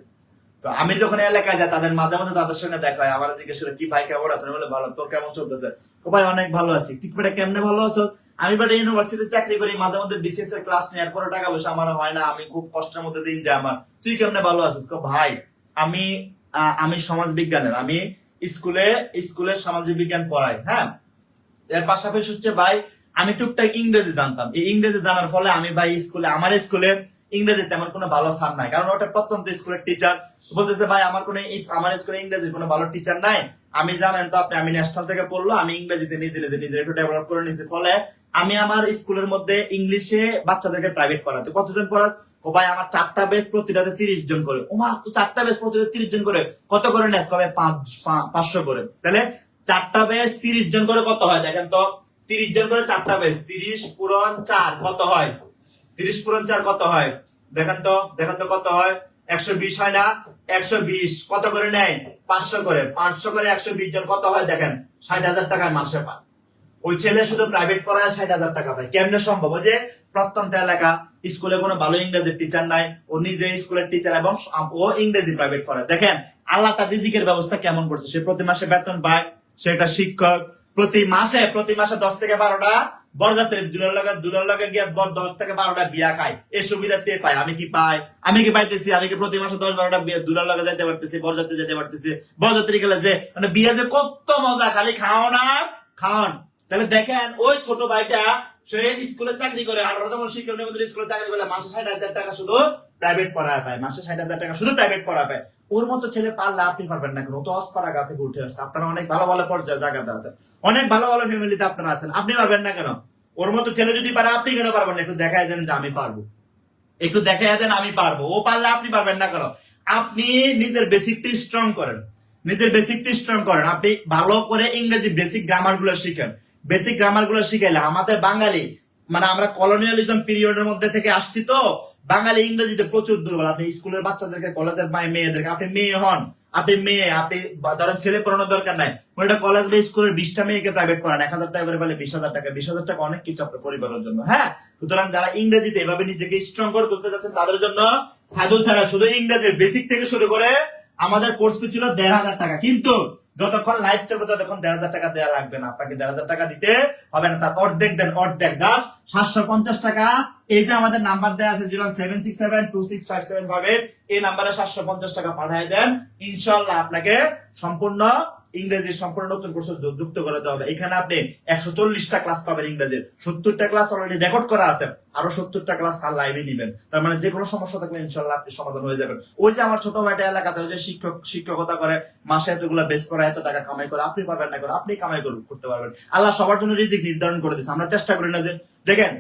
তো আমি যখন এলাকায় যাই তাদের মাঝে মাঝে তাদের সঙ্গে দেখা হয়, আমার জিজ্ঞেস করে কি ভাই কেমন আছেন, বলে ভালো, তোর কেমন চলতেছে? ভাই অনেক ভালো আছি। ঠিক বেটা কেমনে ভালো আছো? আমি বেটা ইউনিভার্সিটিতে চাকরি করি, মাঝে মধ্যে বিসিএস এর ক্লাস নেই, এরপরে টাকা পয়সা আমার হয় না, আমি খুব কষ্টের মধ্যে দিন যায় আমার। তুই কেমনে ভালো আছিস? ভাই আমি সমাজ বিজ্ঞানের, আমি স্কুলে সামাজিক বিজ্ঞান পড়াই। হ্যাঁ, এর পাশাপাশি হচ্ছে ভাই আমি টুকটাক ইংরেজি জানতাম। এই ইংরেজি জানার ফলে আমি ভাই আমার স্কুলে ইংরেজিতে আমার কোনো ভালো স্যার নাই, কারণ ওটা প্রত্যন্ত স্কুলের টিচার। বলতেছে ভাই আমার স্কুলে ইংরেজির কোনো ভালো টিচার নাই। আমি জানেন তো আপনি, আমি ন্যাশনাল থেকে পড়লো, আমি ইংরেজিতে নিজে একটু ডেভেলপ করে নিয়েছি। ফলে আমি আমার স্কুলের মধ্যে ইংলিশে বাচ্চাদেরকে প্রাইভেট পড়াতে। কতজন পড়াস? ভাই আমার 4টা বেচ, প্রতিটাতে 30 জন করে। ওমা, তো 4টা বেচ প্রতিটা 30 জন করে, কত করে নেস? 500 করে। তাহলে 4টা বেচ 30 জন করে কত হয় দেখেন তো? 30 জন করে 4টা বেচ, 30 পূরণ 4 কত হয়? 30 পূরণ 4 কত হয়? দেখেন তো কত হয়? 120 হয় না? 120 কত করে নেয়? 500 করে। 500 করে 120 জন কত হয় দেখেন? 60,000 টাকা মাসে পায়। ওই ছেলে শুধু প্রাইভেট পড়ায় 60,000 টাকা পায়। কেমনে সম্ভব? ওই যে প্রত্যন্ত এলাকা, স্কুলে কোনো ভালো ইংরেজির টিচার নাই, ও নিজে স্কুলের টিচার এবং ও ইংরেজি প্রাইভেট পড়ায়। দেখেন আল্লাহ তার রিজিকের ব্যবস্থা কেমন করছে। সে প্রতি মাসে বেতন পায়, সে একটা শিক্ষক। প্রতি মাসে 10 থেকে 12টা বরযাত্রী দুলার লগে গিয়ে 10 থেকে 12টা বিয়া খায়। এই সুবিধা তে পায়। আমি কি পাইতেছি? আমি কি প্রতি মাসে 10-12টা বিয়া দুলার লগে যাইতে পারতেছি, বরযাত্রী যেতে পারতেছি? বরযাত্রী গেলে যে মানে বিয়া যে কত মজা, খালি খাওয়ান আর খাওয়ান। তাহলে দেখেন ওই ছোট ভাইটা সে স্কুলে চাকরি করে, 18তম শিক্ষক নিবন্ধন স্কুলে চাকরি করে, মাসে 60,000 টাকা শুধু প্রাইভেট পড়ায় পায়, মাসে 60,000 টাকা শুধু প্রাইভেট পড়ায় পায়। ওর মতো ছেলে পারলে আপনি পারবেন না কেন? ও তো অস্পারাগা থেকে উঠে আসছে। আপনারা অনেক ভালো ভালো পর্যায়ে জায়গাতে আছেন, অনেক ভালো ভালো ফ্যামিলিতে আপনারা আছেন, আপনি পারবেন না কেন? ওর মতো ছেলে যদি পারে আপনি কেন পারবেন না? একটু দেখাই দেন যে আমি পারবো, একটু দেখাই দেন আমি পারবো। ও পারলে আপনি পারবেন না কেন? আপনি নিজের বেসিকটি স্ট্রং করেন, আপনি ভালো করে ইংরেজি বেসিক গ্রামার গুলো শিখেন। বেসিক গ্রামার গুলো শিখাইলে আমাদের বাঙালি, মানে আমরা কলোনিয়ালিজম পিরিয়ডের মধ্যে থেকে আসছি, তো বাঙালি ইংরেজিতে প্রচুর দুর্বল। আপনি স্কুলের বাচ্চাদেরকে, কলেজের মেয়েদেরকে, আপনি মেয়ে হন, আপনি মেয়ে, আপনি ধরেন ছেলে পড়ানোর দরকার নাই, একটা কলেজ বা স্কুলের 20টা মেয়েকে প্রাইভেট পড়ান, 1000 টাকা করে পেলে 20,000 টাকা, 20,000 টাকা অনেক কিছু আপনার পরিবারের জন্য। হ্যাঁ, সুতরাং যারা ইংরেজিতে এভাবে নিজেকে স্ট্রং করে তুলতে যাচ্ছেন তাদের জন্য সাইদুল ছাড়া শুধু ইংরেজির বেসিক থেকে শুরু করে আমাদের কোর্স ফি ছিল 1,500 টাকা, কিন্তু যতক্ষণ লাইভ চলবে ততক্ষণ 1,500 টাকা দেওয়া লাগবে না, আপনাকে 1,500 টাকা দিতে হবে না, তার অর্ধেক দেন, অর্ধেক জাস্ট 750 টাকা। এই যে আমাদের নাম্বার দেওয়া আছে 076726575, এই নাম্বারে 750 টাকা পাঠিয়ে দেন, ইনশাআল্লাহ আপনাকে সম্পূর্ণ ইংরেজি সম্পূর্ণ নতুন কোর্স যুক্ত করে দেওয়া হবে। এখানে আপনি 140টা ক্লাস পাবেন ইংরেজির, 70টা ক্লাস অলরেডি রেকর্ড করা আছে, আরো 70টা ক্লাস স্যার লাইভে নিবেন। তার মানে যে কোনো সমস্যা থাকলে ইনশাআল্লাহ আপনি সমাধান হয়ে যাবেন। ওই যে আমার ছোট ভাইটা এলাকাতে ওই যে শিক্ষকতা করে, মাসে এতগুলো বেস করে, এত টাকা কামাই করে, আপনি পারবেন না করে, আপনি কামাই করতে পারবেন। আল্লাহ সবার জন্য রিজিক নির্ধারণ করে দিয়েছে, আমরা চেষ্টা করি না যে দেখেন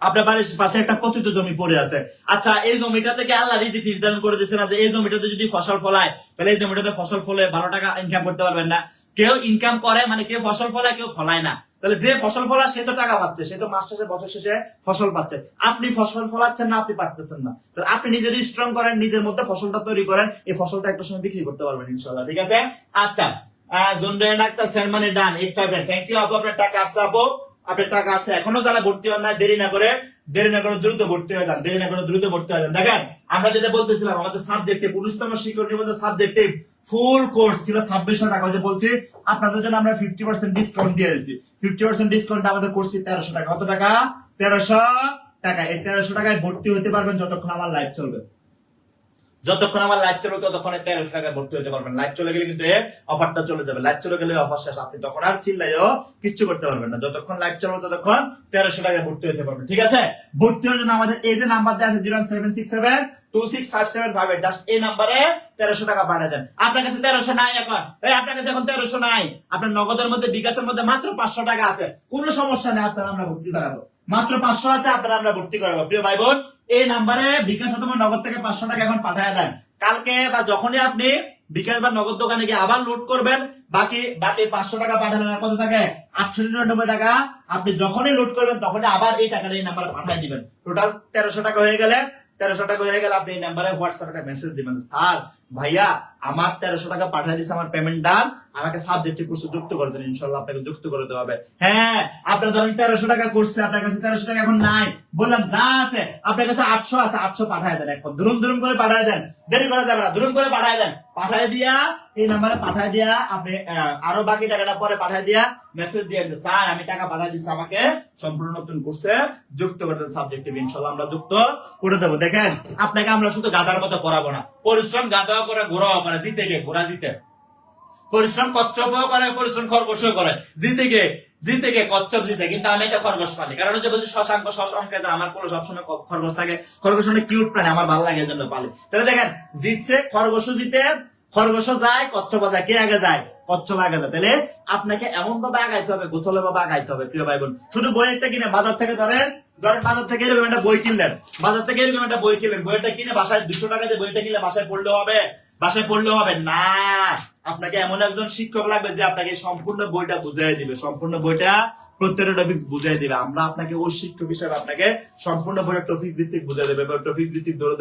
আপনার বাড়ির পাশে একটা পতিত জমি পড়ে আছে, আচ্ছা এই জমিটা থেকে আল্লাহ রিজিক নির্ধারণ করে দিচ্ছে না যে এই জমিটাতে যদি ফসল ফলায় তাহলে এই জমিটাতে ফসল ফলে 12 টাকা ইনকাম করতে পারবেন না। কেউ ইনকাম করে মানে কেউ ফসল ফলায়, কেউ ফলায় না, তাহলে যে ফসল ফলায় সে তো টাকা পাচ্ছে, সে তো মাস শেষে বছর শেষে ফসল পাচ্ছে। আপনি ফসল ফলাচ্ছেন না, আপনি পারতেছেন না, তাহলে আপনি নিজের স্ট্রং করেন, নিজের মধ্যে ফসলটা তৈরি করেন, এই ফসলটা একটা সময় বিক্রি করতে পারবেন ইনশাআল্লাহ। ঠিক আছে, আচ্ছা জন্ডেন আক্তার সেরমানি ডান 85, থ্যাংক ইউ আপু, আপনার টাকা আসছে আপু, আপনার টাকা আসছে। এখনো যারা ভর্তি হন না, দেরি না করে দ্রুত ভর্তি হয়ে যান, দেরি না করে দ্রুত ভর্তি হয়ে যান। দেখেন আমরা যেটা বলতেছিলাম, আমাদের সাবজেক্টিভ 19তম শিক্ষকের মধ্যে সাবজেক্টিভ ফুল কোর্স ছিল 2600 টাকা, যে বলছি আপনাদের জন্য আমরা 50% ডিসকাউন্ট দিয়ে দিয়েছি। 50% ডিসকাউন্ট আমাদের কোর্স ফি 1300 টাকা। কত টাকা? 1300 টাকা। এই 1300 টাকায় ভর্তি হতে পারবেন যতক্ষণ আমার লাইভ চলবে, যতক্ষণ আমার লাইভ চলবে ততক্ষণ 1300 টাকায় ভর্তি হতে পারবেন। লাইভ চলে গেলে কিন্তু অফারটা চলে যাবে, লাইভ চলে গেলে অফার শেষ, আপনি তখন আর চিল্লাইও কিচ্ছু করতে পারবেন না। যতক্ষণ লাইভ চলবে ততক্ষণ 1300 টাকায় ভর্তি হতে পারবেন। ঠিক আছে, ভর্তি হওয়ার জন্য আমাদের এই যে নাম্বার দেওয়া আছে 076726575, জাস্ট এই নাম্বারে 1300 টাকা পাঠিয়ে দেন। আপনার কাছে 1300 নাই এখন, আপনার কাছে এখন 1300 নাই, আপনার নগদের মধ্যে বিকাশের মধ্যে মাত্র 500 টাকা আছে, কোনো সমস্যা নেই, আপনারা আমরা ভর্তি করাবো, মাত্র 500 আছে, আপনারা আমরা ভর্তি করাবো। প্রিয় ভাই বোন, এই নাম্বারে বিকাশ অথবা নগদ থেকে 500 টাকা এখন পাঠিয়ে দেন। কালকে বা যখনই আপনি বিকাশ বা নগদ দোকানে গিয়ে আবার লোড করবেন, বাকি 500 টাকা পাঠালেন, কত থাকে? 899 টাকা। আপনি যখনই লোড করবেন তখনই আবার এই টাকাটা এই নাম্বারে পাঠিয়ে দিবেন। টোটাল 1300 টাকা হয়ে গেলে, 1300 টাকা হয়ে গেলে আপনি এই নাম্বারে হোয়াটসঅ্যাপে একটা মেসেজ দিবেন, স্যার ভাইয়া আমার 1300 টাকা পাঠিয়ে দিচ্ছে, আমার পেমেন্ট ডান, আমাকে সাবজেক্টিভ কোর্সে যুক্ত করে দেন, ইনশাআল্লাহ আপনাকে যুক্ত করে দেওয়া হবে। হ্যাঁ, আপনার ধরেন 1300 টাকা কোর্স, আপনার কাছে 1300 টাকা এখন নাই, বললাম যা আছে আপনার কাছে 800 আছে, 800 পাঠিয়ে দেন, এখন দুরুম করে পাঠিয়ে দেন, দেরি করা যাবে না, দুরুম করে পাঠিয়ে দেন। পাঠিয়ে দিয়া এই নাম্বারে পাঠিয়ে দিয়া আপনি আরো বাকি টাকাটা পরে পাঠিয়ে দিয়া মেসেজ দিয়ে দিন, স্যার আমি টাকা পাঠিয়ে দিচ্ছি, আমাকে সম্পূর্ণ নতুন কোর্সে যুক্ত করে দেন সাবজেক্টিভ, ইনশাআল্লাহ আমরা যুক্ত করে দেবো। দেখেন আপনাকে আমরা শুধু গাধার মতো পড়াবো না, পরিশ্রম গাধা করে ঘোরাও করে, জিতে গে ঘোরা জিতে, পরিশ্রম কচ্ছপও করে, পরিশ্রম খরগোশও করে, জিতে গে কচ্ছপ জিতে, কিন্তু আমি এটা খরগোশ পালি, কারণ হচ্ছে বলছি শশাঙ্ক আমার কোনো সবসময় খরগোশ থাকে, খরগোশ অনেক কিউট প্রাণী, আমার ভালো লাগে এজন্য পালি। তাহলে দেখেন জিতছে, খরগোশও জিতে, খরগোশও যায়, কচ্ছপ যায়, কে আগে যায়? কচ্ছপ আগে যায়। তাহলে আপনাকে এমন ভাবে আগাইতে হবে, গোছলে ভাবে আগাইতে হবে। প্রিয় ভাই বোন, শুধু বই একটা কিনে বাজার থেকে ধরেন বাজার থেকে এরকম একটা বই কিনলেন, বাজার থেকে এরকম একটা বই কিনলেন, বইটা কিনে বাসায় 200 টাকা দিয়ে বইটা কিনে বাসায় পড়লে হবে? বাসায় পড়লে হবে না, আপনাকে এমন একজন শিক্ষক লাগবে যে আপনাকে সম্পূর্ণ বইটা বুঝাই দিবে, সম্পূর্ণ বইটা প্রত্যেকটা টপিক বুঝাই দিবে। আমরা আপনাকে ওই শিক্ষক হিসেবে আপনাকে সম্পূর্ণ বইটা টপিক ভিত্তিক বুঝাই দেবে, টপিক ভিত্তিক ধরে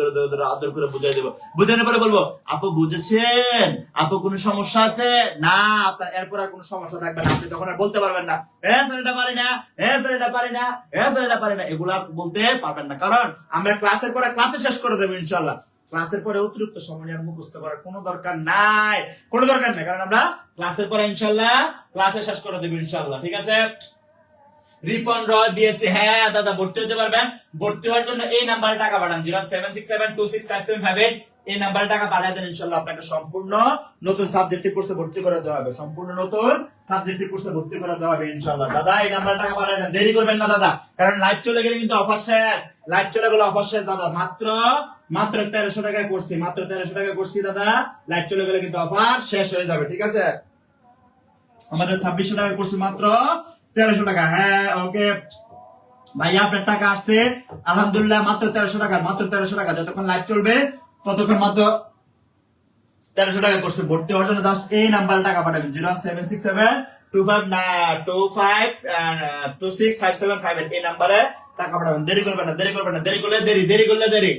আদর করে বুঝাই দেবো। বুঝানোর পরে বলবো, আপু বুঝেছেন? আপু কোনো সমস্যা আছে? না, আপনার এরপর আর কোনো সমস্যা থাকবে না, আপনি তখন আর বলতে পারবেন না হ্যাঁ স্যার এটা পারি না, হ্যাঁ স্যার এটা পারি না, হ্যাঁ স্যার এটা পারি না, এগুলা বলতে পারবেন না, কারণ আমরা ক্লাসের পরে ক্লাসে শেষ করে দেবো ইনশাআল্লাহ। ক্লাসের পরে অতিরিক্ত সময় আর মুখস্থ করার কোনো দরকার নাই, কারণ আমরা ক্লাসের পরে ইনশাআল্লাহ ক্লাসে শেষ করে দেবো ইনশাআল্লাহ। ঠিক আছে, রিপন রয় দিয়েছে, হ্যাঁ দাদা ভর্তি হতে পারবেন। ভর্তি হওয়ার জন্য এই নাম্বারে টাকা পাঠান, 076726575, এই নাম্বারে টাকা পাঠিয়ে দেন, ইনশাআল্লাহ আপনাকে সম্পূর্ণ নতুন সাবজেক্টিভ কোর্সে ভর্তি করে দেওয়া হবে, সম্পূর্ণ নতুন সাবজেক্টিভ কোর্সে ভর্তি করে দেওয়া হবে ইনশাআল্লাহ। দাদা এই নাম্বারে টাকা পাঠিয়ে দেন, দেরি করবেন না দাদা, কারণ লাইভ চলে গেলে কিন্তু অফার শেষ, লাইভ চলে গেলে অফার শেষ দাদা। মাত্র 1300 টাকায় কোর্স, মাত্র 1300 টাকায় কোর্স দাদা, লাইভ চলে গেলে কিন্তু অফার শেষ হয়ে যাবে। ঠিক আছে, আমাদের 2600 টাকার কোর্স মাত্র 1300 টাকা। হ্যাঁ ওকে ভাইয়া আপনার টাকা আসছে আলহামদুলিল্লাহ, মাত্র 1300 টাকা, মাত্র 1300 টাকা, যতক্ষণ লাইভ চলবে ততক্ষণ মাত্র 1300 টাকা কোর্সে ভর্তি হওয়ার জন্য জাস্ট এই নাম্বারে টাকা পাঠাবেন, 0767225265758, এই নাম্বারে টাকা পাঠাবেন। দেরি করবেন না, দেরি করলে দেরি।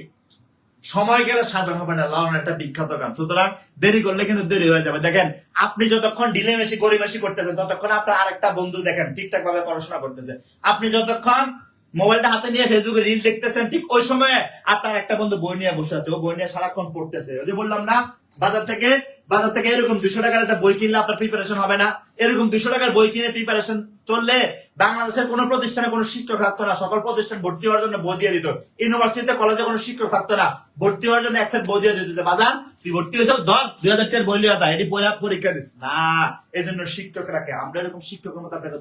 সময় গেলে সাধন হবে না, লালন একটা বিখ্যাত গান। সুতরাং দেরি করলে কিন্তু দেরি হয়ে যাবে। দেখেন আপনি যতক্ষণ ঢিলেমেশি গড়িমেশি করতেছেন ততক্ষণ আপনার আরেকটা বন্ধু দেখেন ঠিকঠাক ভাবে পড়াশোনা করতেছে। আপনি যতক্ষণ মোবাইলটা হাতে নিয়ে ফেসবুকে রিল দেখতেছেন, ঠিক ওই সময়ে আপনার একটা বন্ধু বই নিয়ে বসে আছে, ও বই নিয়ে সারাক্ষণ পড়তেছে। ওই যে বললাম না, বাজার থেকে এরকম 200 টাকার একটা বই কিনলে আপনার প্রিপারেশন হবে না। এরকম 200 টাকার বই কিনে প্রিপারেশন চললে বাংলাদেশের কোন প্রতিষ্ঠানে কোনো শিক্ষক থাকতো না, সকল প্রতিষ্ঠান ভর্তি হওয়ার জন্য বই দিয়ে দিত। ইউনিভার্সিটিতে কলেজে কোনো শিক্ষক থাকতো না, ভর্তি হওয়ার জন্য একসাথে বই দিয়ে দিত। বাজার তুই ভর্তি হয়েছে 2000 টাকার বই লিয়া এটি পরীক্ষা দিস না। এই জন্য শিক্ষকরাকে আমরা এরকম শিক্ষকের মতো আপনাকে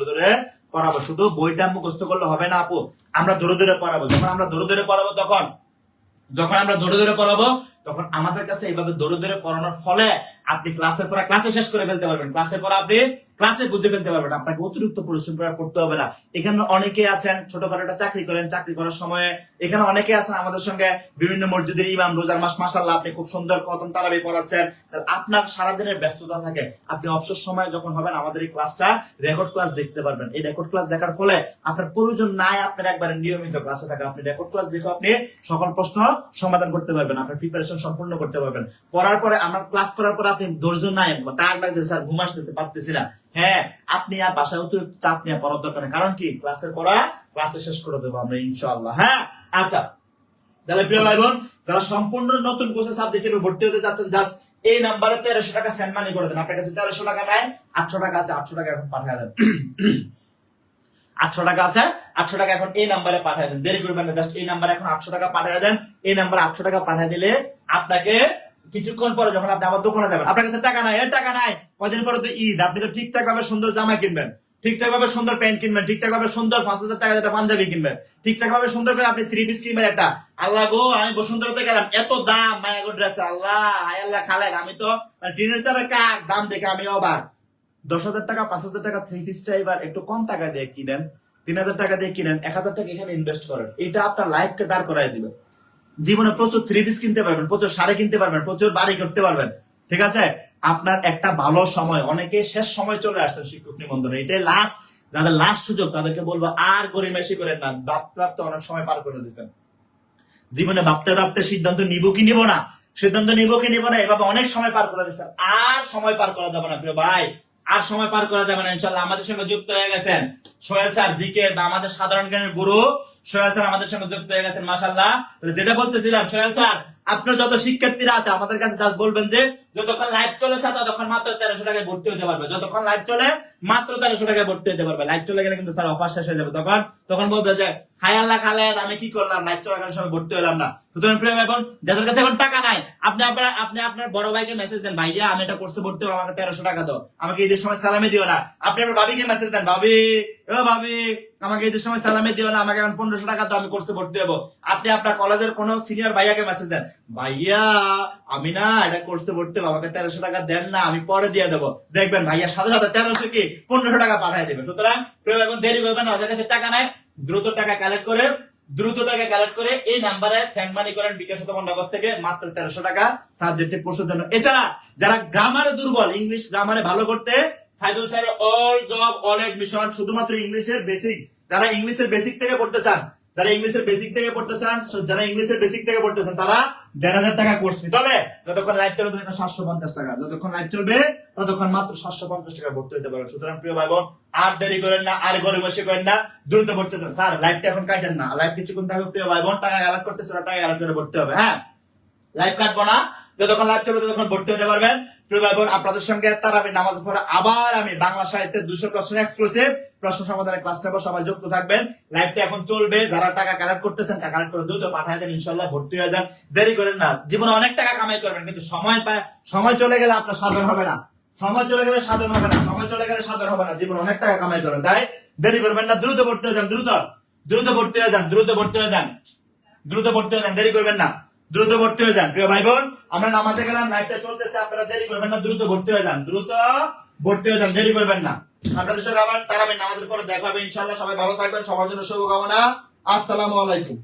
ধরে পড়াবো। শুধু বইটা মুখস্থ করলে হবে না আপু, আমরা ধরে পড়াবো। যখন আমরা ধরে পড়াবো তখন আমাদের কাছে এইভাবে ধরে পড়ানোর ফলে আপনি ক্লাসের পর ক্লাসে শেষ করে ফেলতে পারবেন, ক্লাসের পর আপনি ক্লাসে বুঝে ফেলতে পারবেন। আপনাকে অতিরিক্ত পরিশ্রম করতে হবে না। এখানে অনেকে আছেন ছোটখাটো একটা চাকরি করেন, চাকরি করার সময় এখানে অনেকে আছেন আমাদের সঙ্গে বিভিন্ন মসজিদের ইমাম, রোজার মাস, মাশাআল্লাহ আপনি খুব সুন্দর খতম তারাবি পড়াচ্ছেন। আপনার সারাদিনের ব্যস্ততা থাকে, আপনি অবসর সময় যখন হবেন আমাদের এই ক্লাসটা রেকর্ড ক্লাস দেখতে পারবেন। এই রেকর্ড ক্লাস দেখার ফলে আপনার প্রয়োজন নাই আপনার একবারে নিয়মিত ক্লাসে থাকা। আপনি রেকর্ড ক্লাস দেখে আপনি সকল প্রশ্ন সমাধান করতে পারবেন, আপনার প্রিপারেশন সম্পূর্ণ করতে পারবেন। পড়ার পরে আমার ক্লাস করার পর আপনি ধৈর্য নাই, টায়ার্ড লাগতেছে, স্যার ঘুম আসতেছে, পারতেছি না, হ্যাঁ আপনি আর বাসায় অতিরিক্ত চাপ নিয়ে পড়ার দরকার নেই। কারণ কি ক্লাসের পড়া ক্লাসে শেষ করে দেবো আমরা ইনশাআল্লাহ। হ্যাঁ আচ্ছা, তাহলে প্রিয় ভাই বোন যারা সম্পূর্ণ নতুন কোর্সে সাবজেক্টে ভর্তি হতে যাচ্ছেন, জাস্ট এই নাম্বারে 1300 টাকা সেন্ড মানি করে দেন। আপনার কাছে 1300 টাকা নাই, 800 টাকা আছে, 800 টাকা এখন পাঠিয়ে দেন। 800 টাকা আছে, 800 টাকা এখন এই নাম্বারে পাঠিয়ে দেন, দেরি করবেন না। জাস্ট এই নাম্বারে এখন 800 টাকা পাঠিয়ে দেন। এই নাম্বারে 800 টাকা পাঠিয়ে দিলে আপনাকে কিছুক্ষণ পরে যখন আপনি আমার দোকানে যাবেন, আপনার কাছে টাকা নাই, কয়দিন পরে তো ঈদ, আপনি তো ঠিকঠাক ভাবে সুন্দর জামা কিনবেন, ঠিকঠাক ভাবে সুন্দর প্যান্ট কিনবেন, ঠিকঠাক ভাবে সুন্দর 5000 টাকা একটা পাঞ্জাবি কিনবেন, ঠিকঠাক ভাবে সুন্দর করে আপনি 3 পিস কিনবেন একটা। আল্লাহ গো, আমি বসুন্ধরাতে গেলাম, এত দাম মায়া গো ড্রেস, আল্লাহ হায় আল্লাহ খালেক, আমি তো টিনের চালের কাক দাম দেখে আমি অবাক। 10,000 টাকা 5,000 টাকা 3 পিসটা এবার একটু কম টাকা দিয়ে কিনেন, 3000 টাকা দিয়ে কিনেন, 1000 টাকা এখানে ইনভেস্ট করেন। এটা আপনার লাইফকে দাঁড় করাই দিবে। জীবনে প্রচুর 3 পিস কিনতে পারবেন, প্রচুর শাড়ি কিনতে পারবেন, প্রচুর বাড়ি করতে পারবেন। ঠিক আছে, আপনার একটা ভালো সময়, অনেকে শেষ সময় চলে আসছেন শিক্ষক নিবন্ধনে, এটাই লাস্ট, যাদের লাস্ট সুযোগ তাদেরকে বলবো আর গরিমাসি করেন না। ভাবতে অনেক সময় পার করে দিচ্ছেন, জীবনে ভাবতে সিদ্ধান্ত নিব কি নিব না, এভাবে অনেক সময় পার করে দিচ্ছেন। আর সময় পার করা যাবে না প্রিয় ভাই, আর সময় পার করা যাবে না। ইনশাআল্লাহ আমাদের সঙ্গে যুক্ত হয়ে গেছেন সোহেল স্যার, জিকে বা আমাদের সাধারণ জ্ঞানের গুরু সোহেল স্যার আমাদের সঙ্গে যুক্ত হয়ে গেছেন, মাশাআল্লাহ। যেটা বলতেছিলাম, সোহেল স্যার আপনার যত শিক্ষার্থীরা আছে আমাদের কাছে জাস্ট বলবেন যে যতক্ষণ লাইভ চলে স্যার ততক্ষণ মাত্র 1300 টাকায় ভর্তি হতে পারবে, যতক্ষণ লাইভ চলে মাত্র 1300 টাকায় ভর্তি হতে পারবে। লাইভ চলে গেলে কিন্তু স্যার অফার শেষ হয়ে যাবে, তখন বলবে যে হায় আল্লাহ খালেদ আমি কি করলাম, লাইভ চলাকালীন সময় ভর্তি হলাম না। সুতরাং প্রিয় ভাই বোন যাদের কাছে এখন টাকা নাই, আপনি আপনার বড় ভাইকে মেসেজ দেন, ভাইয়া আমি এটা কোর্সে ভর্তি হবো, আমাকে 1300 টাকা দাও, আমাকে ঈদের সময় সালামি দিও না। আপনি আপনার ভাবিকে মেসেজ দেন, ভাবি ও ভাবি আমাকে ঈদের সময় সালামি দিও না, আমাকে এখন 1500 টাকা দাও, আমি কোর্সে ভর্তি হবো। আপনি আপনার কলেজের কোন সিনিয়র ভাইয়াকে মেসেজ দেন, ভাইয়া আমি না এটা কোর্সে ভর্তি হবো, আমাকে 1300 টাকা দেন না, আমি পরে দিয়ে দেবো। দেখবেন ভাইয়া সাথে 1300 কি 1500 টাকা পাঠিয়ে দেবে। সুতরাং প্রিয় ভাই বোন দেরি করবেন না, ওদের কাছে টাকা নাই, দ্রুত টাকা কালেক্ট করে এই নাম্বারে সেন্ড মানি করেন বিকাশ অথবা নগদ থেকে, মাত্র 1300 টাকা সাবজেক্টিভ কোর্সের জন্য। এছাড়া যারা গ্রামারে দুর্বল, ইংলিশ গ্রামারে ভালো করতে Saidul sir all job all admission, শুধুমাত্র ইংলিশের বেসিক, যারা ইংলিশের বেসিক থেকে পড়তে চান তারা ইংলিশের বেসিক থেকে পড়তেছেন তারা 1500 টাকা কোর্স ফি। তবে যতক্ষণ লাইভ চলবে ততক্ষণ 750 টাকা, যতক্ষণ লাইভ চলবে ততক্ষণ মাত্র 750 টাকা ভর্তি হতে পারবেন। সুতরাং প্রিয় ভাই বোন আর দেরি করেন না, আর ঘরে বসে করেন না, দ্রুত ভর্তি হতে। স্যার লাইভটা এখন কাটেন না, লাইভ কিছুক্ষণ থাকবে প্রিয় ভাই বোন, টাকা কালেক্ট করতেছে, টাকা কালেক্ট করে ভর্তি হবে। হ্যাঁ লাইভ কাটবো না, যতক্ষণ লাইভ চলবে ততক্ষণ ভর্তি হতে পারবেন। প্রিয় ভাই বোন আপনাদের সঙ্গে তারাবি নামাজ পড়ে আবার আমি বাংলা সাহিত্যের 200 প্রশ্ন এক্সক্লুসিভ প্রশ্ন সমাধানের ক্লাস নেব, সবাই যুক্ত থাকবেন। লাইভটা এখন চলবে, যারা টাকা কালেক্ট করতেছেন টাকা কালেক্ট করে দ্রুত পাঠিয়ে দেন, ইনশাআল্লাহ ভর্তি হয়ে যান, দেরি করেন না। জীবনে অনেক টাকা কামাই করবেন, কিন্তু সময় চলে গেলে আপনার সাধন হবে না, সময় চলে গেলে সাধন হবে না, জীবনে অনেক টাকা কামাই করেন, তাই দেরি করবেন না, দ্রুত ভর্তি হয়ে যান, দ্রুত ভর্তি হয়ে যান, দেরি করবেন না, দ্রুত ভর্তি হয়ে যান। প্রিয় ভাই বোন আমরা নামাজে গেলাম, লাইভটা চলতেছে, আপনারা দেরি করবেন না, দ্রুত ভর্তি হয়ে যান, দেরি করবেন না। আপনাদের সঙ্গে আবার তারাবির নামাজের পরে দেখা হবে ইনশাআল্লাহ। সবাই ভালো থাকবেন, সবার জন্য শুভকামনা। আসসালামু আলাইকুম।